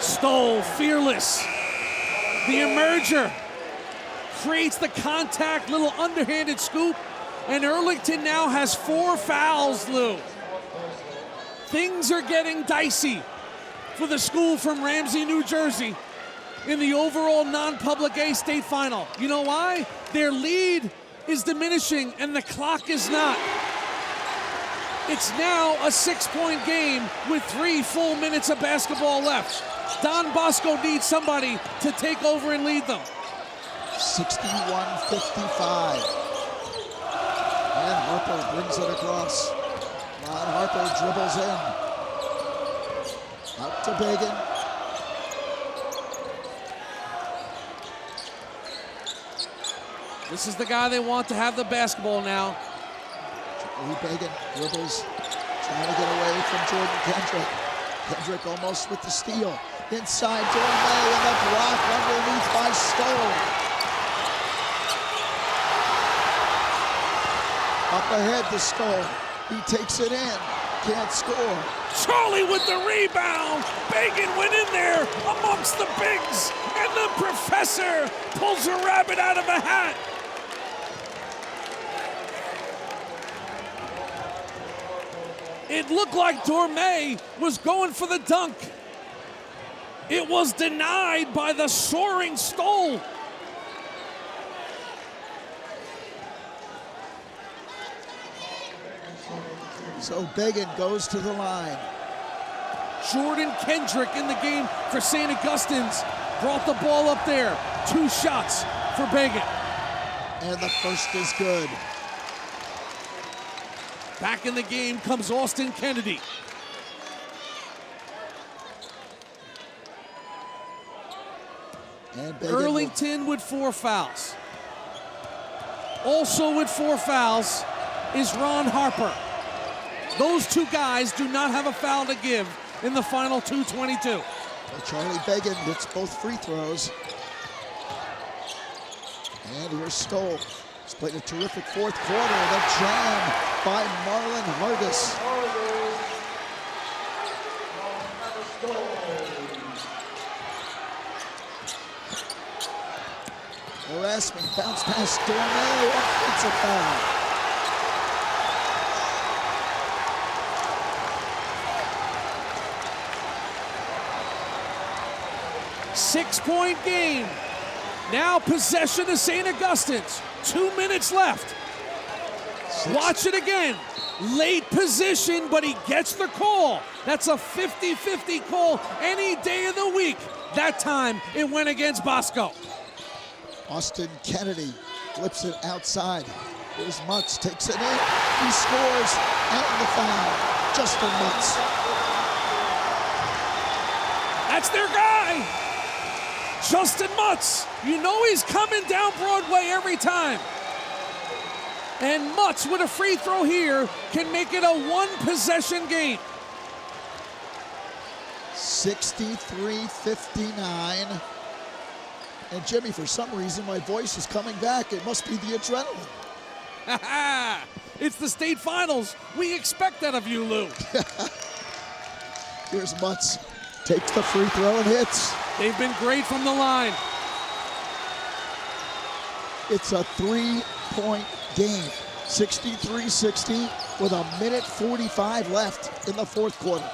Stoll, fearless. The emerger creates the contact, little underhanded scoop. And Earlington now has 4 fouls, Lou. Things are getting dicey for the school from Ramsey, New Jersey in the overall non-public A state final. You know why? Their lead is diminishing and the clock is not. It's now a 6-point game with 3 full minutes of basketball left. Don Bosco needs somebody to take over and lead them.
61-55. And Harper brings it across. Ron Harper dribbles in. Out to Bagan.
This is the guy they want to have the basketball now.
Lee Bagan dribbles, trying to get away from Jordan Kendrick. Kendrick almost with the steal. Inside Dorme and the block underneath by Stoll. Up ahead to Stoll. He takes it in. Can't score.
Charlie with the rebound. Bagan went in there amongst the bigs. And the professor pulls a rabbit out of a hat. It looked like Dorme was going for the dunk. It was denied by the soaring Stoll.
So Bagan goes to the line.
Jordan Kendrick in the game for St. Augustine's. Brought the ball up there. 2 shots for Bagan.
And the first is good.
Back in the game comes Austin Kennedy.
And
Earlington with 4 fouls. Also with 4 fouls is Ron Harper. Those 2 guys do not have a foul to give in the final 2:22.
Charlie Began gets both free throws. And here's Stoll. He's played a terrific fourth quarter. The jam by Marlon Hargis. Harassment, bounce pass, Dornay, offensive foul.
Six-point game. Now possession to St. Augustine's. 2 minutes left. Watch it again. Late position, but he gets the call. That's a 50-50 call any day of the week. That time, it went against Bosco.
Austin Kennedy flips it outside. Here's Mutz, takes it in. He scores, and the foul. Justin Mutz.
That's their guy. Justin Mutz. You know he's coming down Broadway every time. And Mutz with a free throw here can make it a 1-possession game.
63-59. And Jimmy, for some reason, my voice is coming back. It must be the adrenaline.
It's the state finals. We expect that of you, Lou.
Here's Mutz. Takes the free throw and hits.
They've been great from the line.
It's a 3-point game. 63-60 with 1:45 left in the fourth quarter.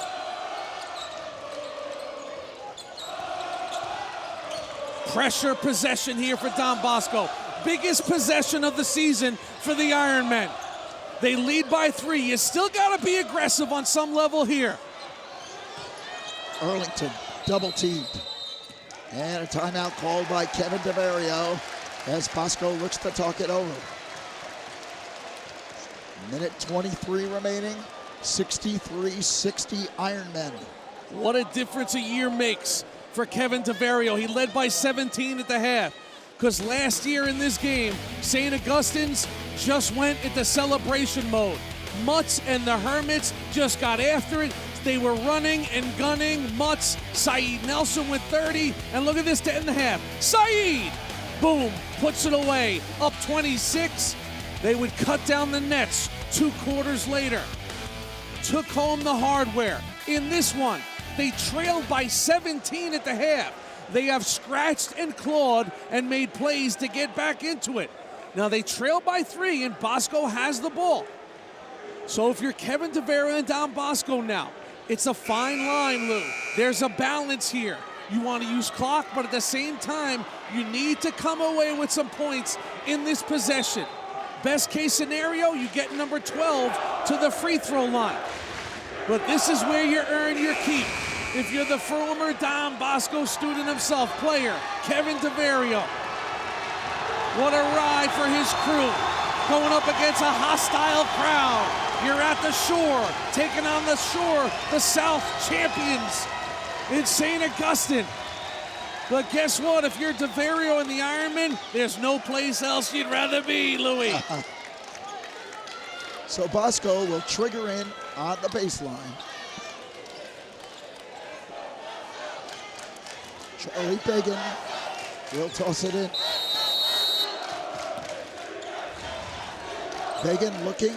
Pressure possession here for Don Bosco. Biggest possession of the season for the Ironmen. They lead by 3. You still got to be aggressive on some level here.
Arlington double teamed. And a timeout called by Kevin DeVario as Bosco looks to talk it over. Minute 23 remaining. 63-60 Ironmen.
What a difference a year makes for Kevin DeVario. He led by 17 at the half. Because last year in this game, St. Augustine's just went into celebration mode. Mutz and the Hermits just got after it. They were running and gunning. Mutz, Saeed Nelson with 30. And look at this to end the half. Saeed, boom, puts it away. Up 26. They would cut down the nets 2 quarters later. Took home the hardware. In this one, they trailed by 17 at the half. They have scratched and clawed and made plays to get back into it. Now they trail by 3 and Bosco has the ball. So if you're Kevin DeVario and Don Bosco now, it's a fine line, Lou. There's a balance here. You want to use clock, but at the same time, you need to come away with some points in this possession. Best case scenario, you get number 12 to the free throw line. But this is where you earn your keep. If you're the former Don Bosco student himself, player, Kevin DeVario. What a ride for his crew. Going up against a hostile crowd. You're at the Shore, taking on the Shore, the South champions in St. Augustine. But guess what? If you're DeVario and the Ironmen, there's no place else you'd rather be, Louis.
So Bosco will trigger in on the baseline. Charlie Began will toss it in. Began looking,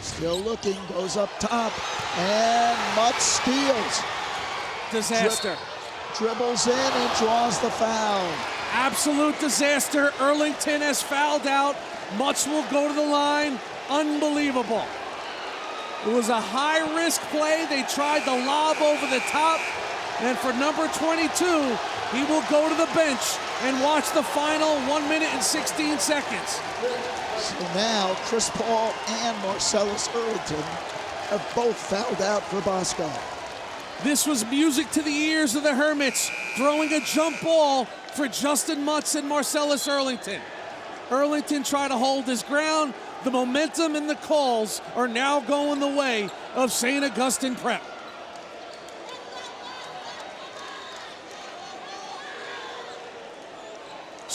still looking, goes up top, and Mutz steals.
Disaster.
Dribbles in and draws the foul.
Absolute disaster. Earlington has fouled out. Mutz will go to the line. Unbelievable. It was a high-risk play. They tried the lob over the top. And for number 22, he will go to the bench and watch the final 1 minute and 16 seconds.
So now Chris Paul and Marcellus Earlington have both fouled out for Bosco.
This was music to the ears of the Hermits, throwing a jump ball for Justin Mutz and Marcellus Earlington. Earlington tried to hold his ground. The momentum and the calls are now going the way of St. Augustine Prep.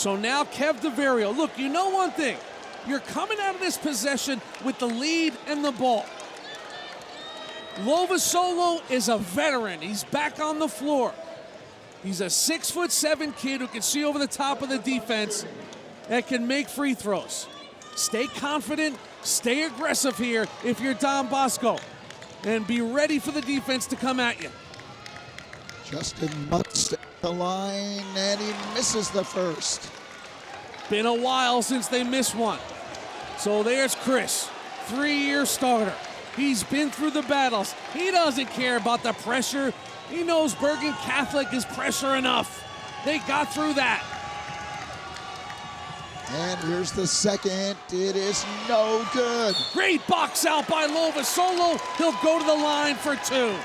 So now Kev DeVario. Look, you know one thing. You're coming out of this possession with the lead and the ball. Lovasolo is a veteran. He's back on the floor. He's a 6'7" kid who can see over the top of the defense and can make free throws. Stay confident, stay aggressive here if you're Don Bosco, and be ready for the defense to come at you.
Justin Mutz at the line, and he misses the first.
Been a while since they missed one. So there's Chris, 3-year starter. He's been through the battles. He doesn't care about the pressure. He knows Bergen Catholic is pressure enough. They got through that.
And here's the second. It is no good.
Great box out by Lovasolo. He'll go to the line for 2.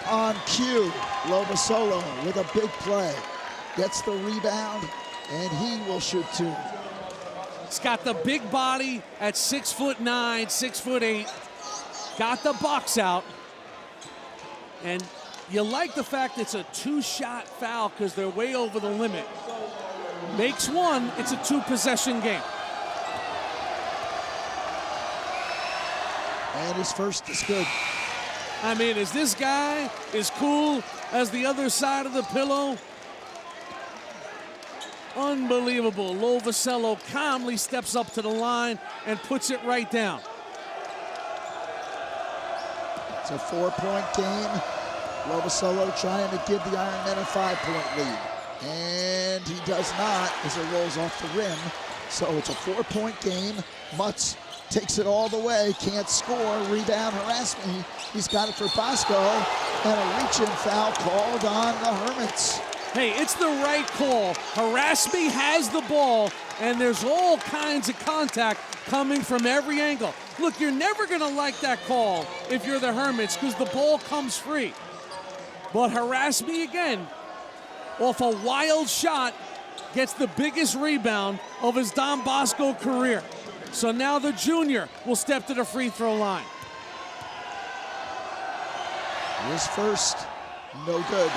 On cue, Lovasolo with a big play. Gets the rebound, and he will shoot 2.
He's got the big body at 6'9", 6'8". Got the box out. And you like the fact it's a 2-shot foul because they're way over the limit. Makes 1, it's a 2-possession game.
And his first is good.
I mean, is this guy as cool as the other side of the pillow? Unbelievable. Lovasolo calmly steps up to the line and puts it right down.
It's a 4-point game. Lovasolo trying to give the Ironmen a 5-point lead. And he does not as it rolls off the rim. So it's a 4-point game. Mutz takes it all the way, can't score, rebound, harass me. He's got it for Bosco, and a reach-in foul called on the Hermits.
Hey, it's the right call. Harass me has the ball, and there's all kinds of contact coming from every angle. Look, you're never gonna like that call if you're the Hermits because the ball comes free. But harass me again, off a wild shot, gets the biggest rebound of his Don Bosco career. So now the junior will step to the free throw line.
His first, no good.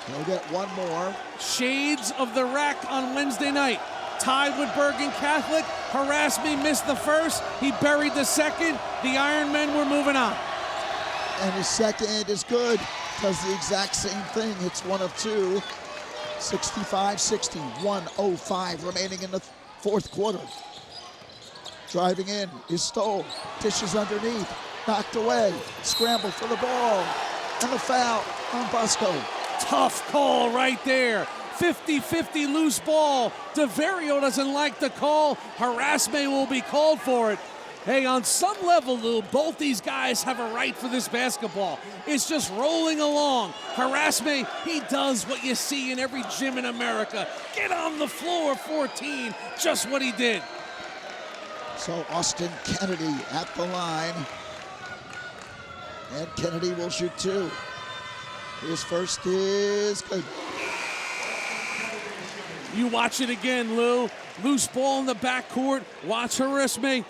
He'll get one more.
Shades of the rack on Wednesday night. Tied with Bergen Catholic. Harass me missed the first. He buried the second. The Ironmen were moving on.
And his second is good. Does the exact same thing. It's 1 of 2. 65-60, 1:05 remaining in the fourth quarter. Driving in is Stoll. Dishes underneath. Knocked away. Scramble for the ball. And the foul on Bosco.
Tough call right there. 50-50 loose ball. DeVario doesn't like the call. Harassment will be called for it. Hey, on some level, Lou, both these guys have a right for this basketball. It's just rolling along. Harassment, he does what you see in every gym in America. Get on the floor, 14. Just what he did.
So Austin Kennedy at the line. And Kennedy will shoot 2. His first is good.
You watch it again, Lou. Loose ball in the backcourt. Watch Harassment.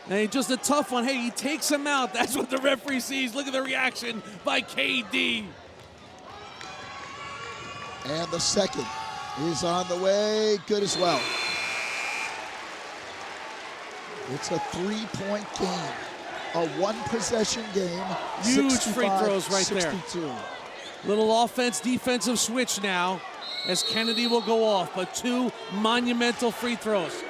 And just a tough one. Hey, he takes him out. That's what the referee sees. Look at the reaction by KD.
And the second is on the way. Good as well. It's a 3-point game. A 1-possession game.
Huge free throws right
62.
there. Little offense, defensive switch now as Kennedy will go off. But 2 monumental free throws.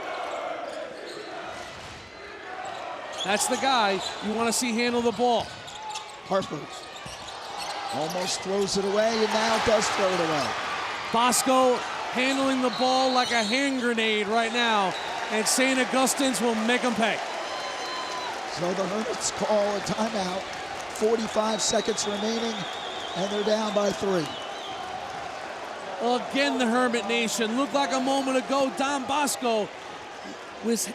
That's the guy you want to see handle the ball.
Harper almost throws it away and now does throw it away.
Bosco handling the ball like a hand grenade right now, and St. Augustine's will make them pay.
So the Hermits call a timeout. 45 seconds remaining, and they're down by 3.
Again, the Hermit Nation. Looked like a moment ago, Don Bosco was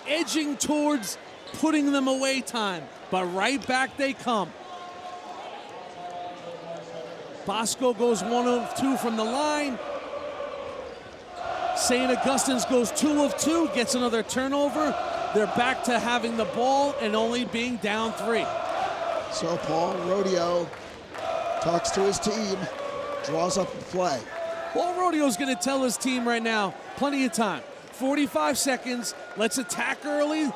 edging towards putting them away time, but right back they come. Bosco goes 1 of 2 from the line. St. Augustine's goes 2 of 2, gets another turnover. They're back to having the ball and only being down 3.
So Paul Rodeo talks to his team, draws up a play.
Paul Rodeo's going to tell his team right now, plenty of time. 45 seconds. Let's attack early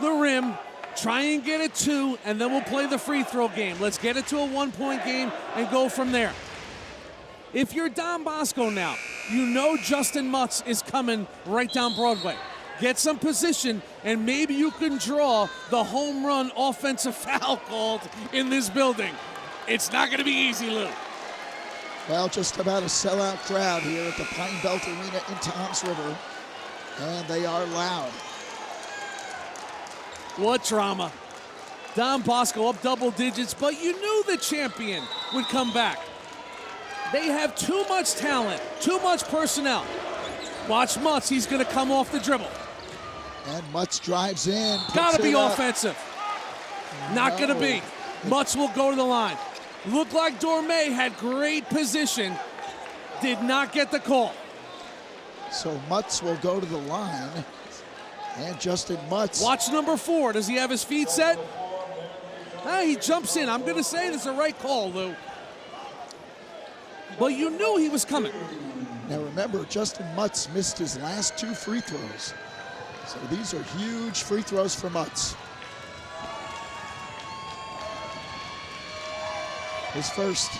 the rim. Try and get it 2, and then we'll play the free throw game. Let's get it to a 1-point game and go from there. If you're Don Bosco now, you know Justin Mutz is coming right down Broadway. Get some position, and maybe you can draw the home run offensive foul called in this building. It's not going to be easy, Lou.
Well, just about a sellout crowd here at the Pine Belt Arena in Toms River, and they are loud.
What drama. Don Bosco up double digits, but you knew the champion would come back. They have too much talent, too much personnel. Watch Mutz, he's going to come off the dribble.
And Mutz drives in.
Got to be offensive. Not going to be. Mutz will go to the line. Looked like Dorme had great position. Did not get the call.
So Mutz will go to the line. And Justin Mutz.
Watch number 4. Does he have his feet set? He jumps in. I'm going to say this is the right call, Lou. But you knew he was coming.
Now remember, Justin Mutz missed his last 2 free throws. So these are huge free throws for Mutz. His first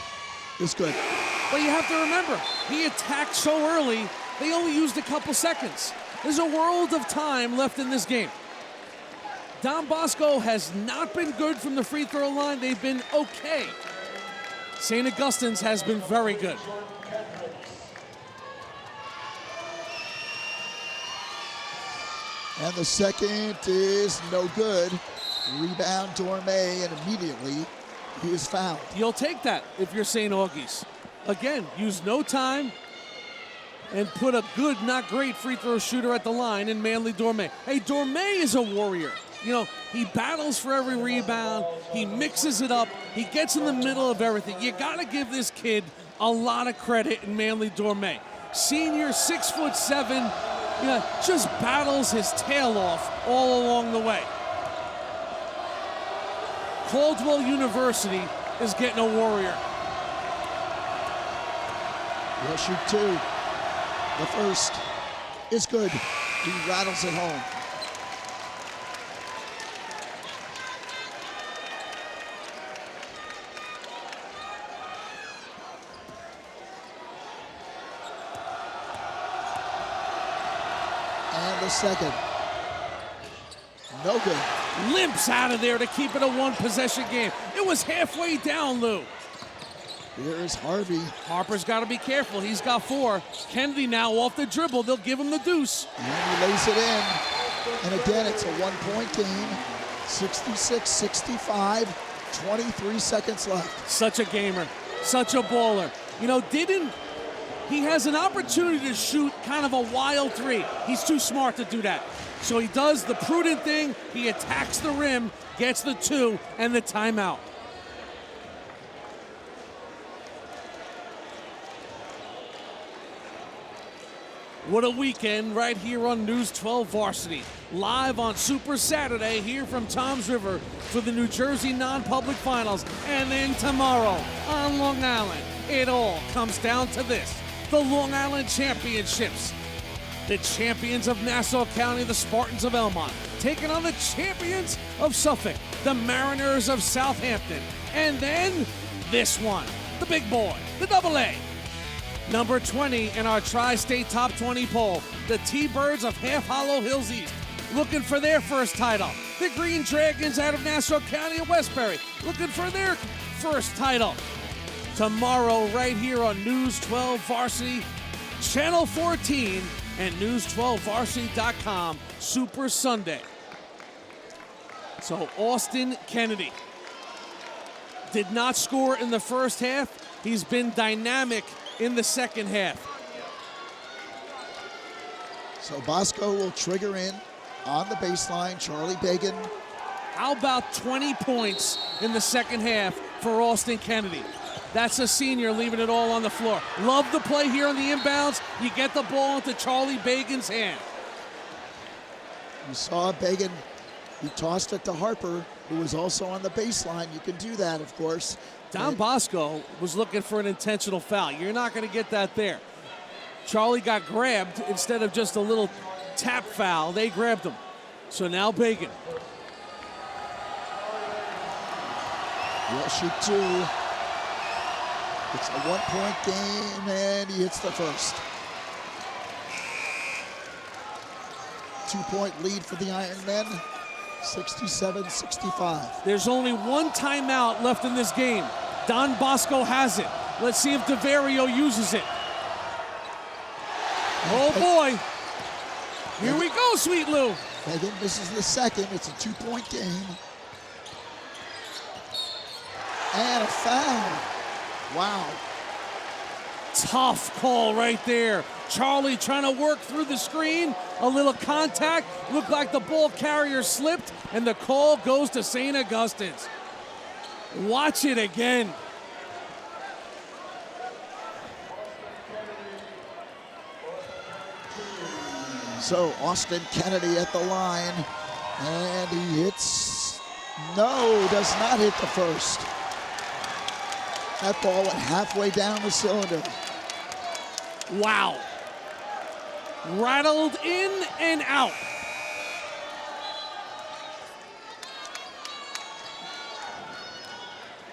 is good.
But you have to remember, he attacked so early, they only used a couple seconds. There's a world of time left in this game. Don Bosco has not been good from the free throw line. They've been okay. St. Augustine's has been very good.
And the second is no good. Rebound Dorme, and immediately he is fouled.
You'll take that if you're St. Augie's. Again, use no time and put a good, not great free throw shooter at the line in Manly Dorme. Hey, Dorme is a warrior. You know, he battles for every rebound. He mixes it up. He gets in the middle of everything. You got to give this kid a lot of credit in Manly Dorme. Senior, 6'7", just battles his tail off all along the way. Caldwell University is getting a warrior.
He'll shoot 2. The first is good. He rattles it home. And the second. No good.
Limps out of there to keep it a 1-possession game. It was halfway down, Lou.
Here is Harvey.
Harper's got to be careful. He's got 4. Kennedy now off the dribble. They'll give him the deuce.
And he lays it in. And again, it's a 1-point game. 66-65. 23 seconds left.
Such a gamer. Such a baller. You know, he has an opportunity to shoot kind of a wild 3. He's too smart to do that. So he does the prudent thing. He attacks the rim, gets the 2, and the timeout. What a weekend right here on News 12 Varsity. Live on Super Saturday here from Toms River for the New Jersey non-public finals. And then tomorrow on Long Island, it all comes down to this. The Long Island Championships. The champions of Nassau County, the Spartans of Elmont, taking on the champions of Suffolk, the Mariners of Southampton. And then this one, the big boy, the AA. Number 20 in our Tri-State Top 20 poll, the T-Birds of Half Hollow Hills East, looking for their first title. The Green Dragons out of Nassau County and Westbury, looking for their first title. Tomorrow, right here on News 12 Varsity, Channel 14, and News12Varsity.com, Super Sunday. So Austin Kennedy did not score in the first half. He's been dynamic in the second half.
So Bosco will trigger in on the baseline. Charlie Bagan.
How about 20 points in the second half for Austin Kennedy? That's a senior leaving it all on the floor. Love the play here on the inbounds. You get the ball into Charlie Bagan's hand.
You saw Bagan He tossed it to Harper, who was also on the baseline. You can do that, of course.
Don Bosco was looking for an intentional foul. You're not going to get that there. Charlie got grabbed instead of just a little tap foul. They grabbed him. So now Bacon.
Will shoot two. It's a 1-point game, and he hits the first. 2-point lead for the Ironmen, 67-65.
There's only one timeout left in this game. Don Bosco has it. Let's see if DeVario uses it. Oh boy. Here we go, Sweet Lou.
Megan misses the second. It's a 2-point game. And a foul. Wow.
Tough call right there. Charlie trying to work through the screen. A little contact. Looked like the ball carrier slipped, and the call goes to St. Augustine's. Watch it again.
So Austin Kennedy at the line, and he hits, no, does not hit the first. That ball went halfway down the cylinder.
Wow. Rattled in and out.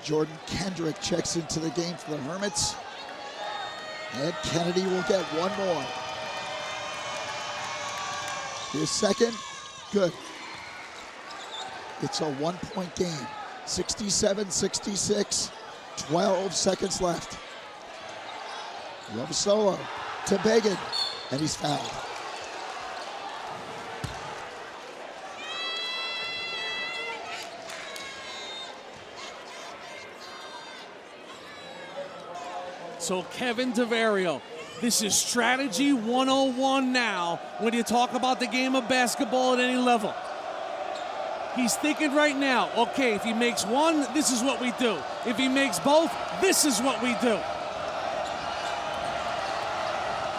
Jordan Kendrick checks into the game for the Hermits. And Kennedy will get one more. His second, good. It's a 1-point game. 67-66, 12 seconds left. Love solo to Bacon, and he's fouled.
So Kevin DeVario, this is strategy 101 now when you talk about the game of basketball at any level. He's thinking right now, okay, if he makes one, this is what we do. If he makes both, this is what we do.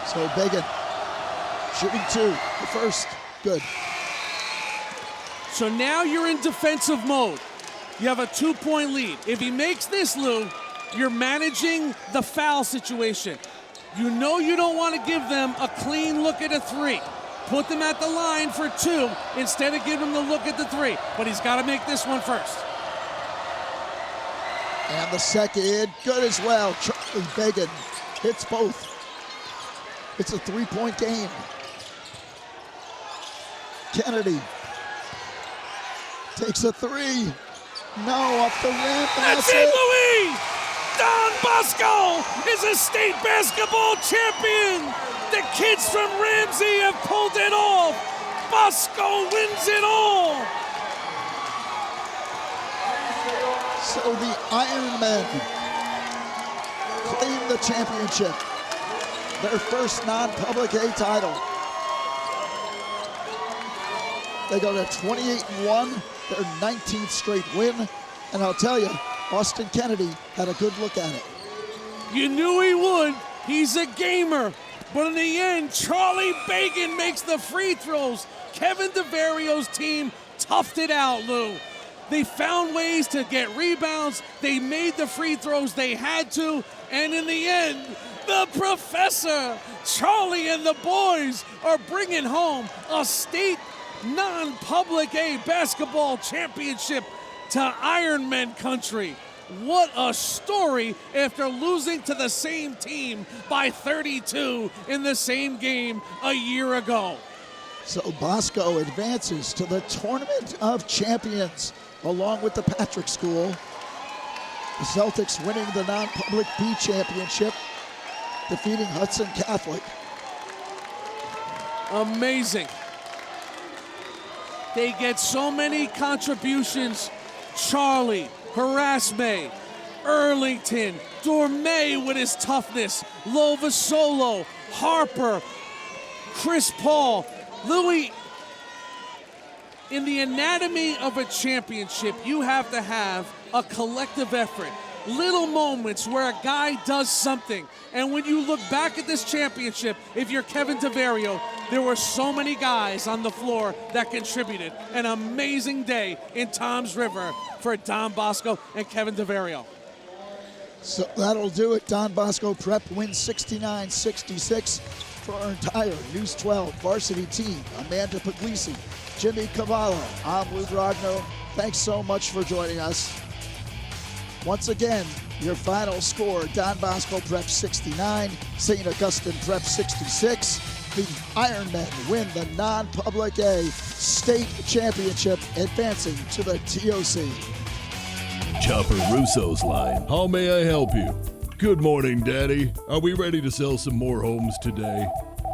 So Bacon shooting two, the first, good.
So now you're in defensive mode. You have a 2-point lead. If he makes this, Lou, you're managing the foul situation. You know you don't want to give them a clean look at a three. Put them at the line for two instead of giving them the look at the three. But he's got to make this one first.
And the second, good as well. Charlie Bacon hits both. It's a 3-point game. Kennedy takes a three. No, up the rim.
That's it, Louis! Don Bosco is a state basketball champion. The kids from Ramsey have pulled it off. Bosco wins it all.
So the Ironmen claim the championship. Their first non-public A title. They go to 28-1, their 19th straight win. And I'll tell you, Austin Kennedy had a good look at it.
You knew he would. He's a gamer. But in the end, Charlie Bacon makes the free throws. Kevin DeVario's team toughed it out, Lou. They found ways to get rebounds. They made the free throws they had to. And in the end, the professor, Charlie and the boys are bringing home a state non-public A basketball championship to Ironman country. What a story after losing to the same team by 32 in the same game a year ago.
So Bosco advances to the Tournament of Champions along with the Patrick School. The Celtics winning the non-public B championship, defeating Hudson Catholic.
Amazing. They get so many contributions. Charlie, Harasme, Earlington, Dorme with his toughness, Lovasolo, Harper, Chris Paul. Louis, in the anatomy of a championship, you have to have a collective effort. little moments where a guy does something. And when you look back at this championship, if you're Kevin DeVario, there were so many guys on the floor that contributed. An amazing day in Toms River for Don Bosco and Kevin DeVario.
So that'll do it. Don Bosco Prep wins 69-66 for our entire News 12 varsity team. Amanda Puglisi, Jimmy Cavallo, I'm Lou Dragno. Thanks so much for joining us. Once again, your final score, Don Bosco Prep 69, St. Augustine Prep 66. The Ironmen win the non-public A state championship, advancing to the TOC.
Chopper Russo's line. How may I help you? Good morning, Daddy. Are we ready to sell some more homes today?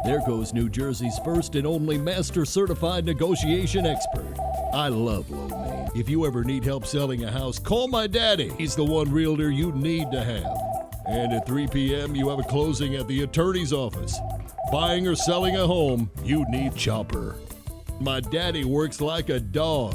There goes New Jersey's first and only master certified negotiation expert. I love low main. If you ever need help selling a house, call my daddy. He's the one realtor you need to have. And at 3 p.m., you have a closing at the attorney's office. Buying or selling a home, you need Chopper. My daddy works like a dog.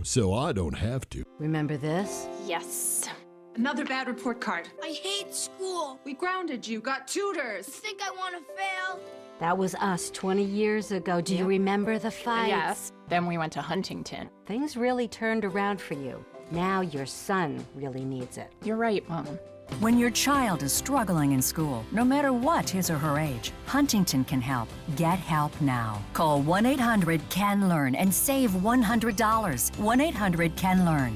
So I don't have to.
Remember this?
Yes. Another bad report card.
I hate school.
We grounded you, got tutors.
You think I want to fail?
That was us 20 years ago. Do you remember the fight?
Yes. Then we went to Huntington.
Things really turned around for you. Now your son really needs it.
You're right, Mom.
When your child is struggling in school, no matter what his or her age, Huntington can help. Get help now. Call 1-800-CAN-LEARN and save $100. 1-800-CAN-LEARN.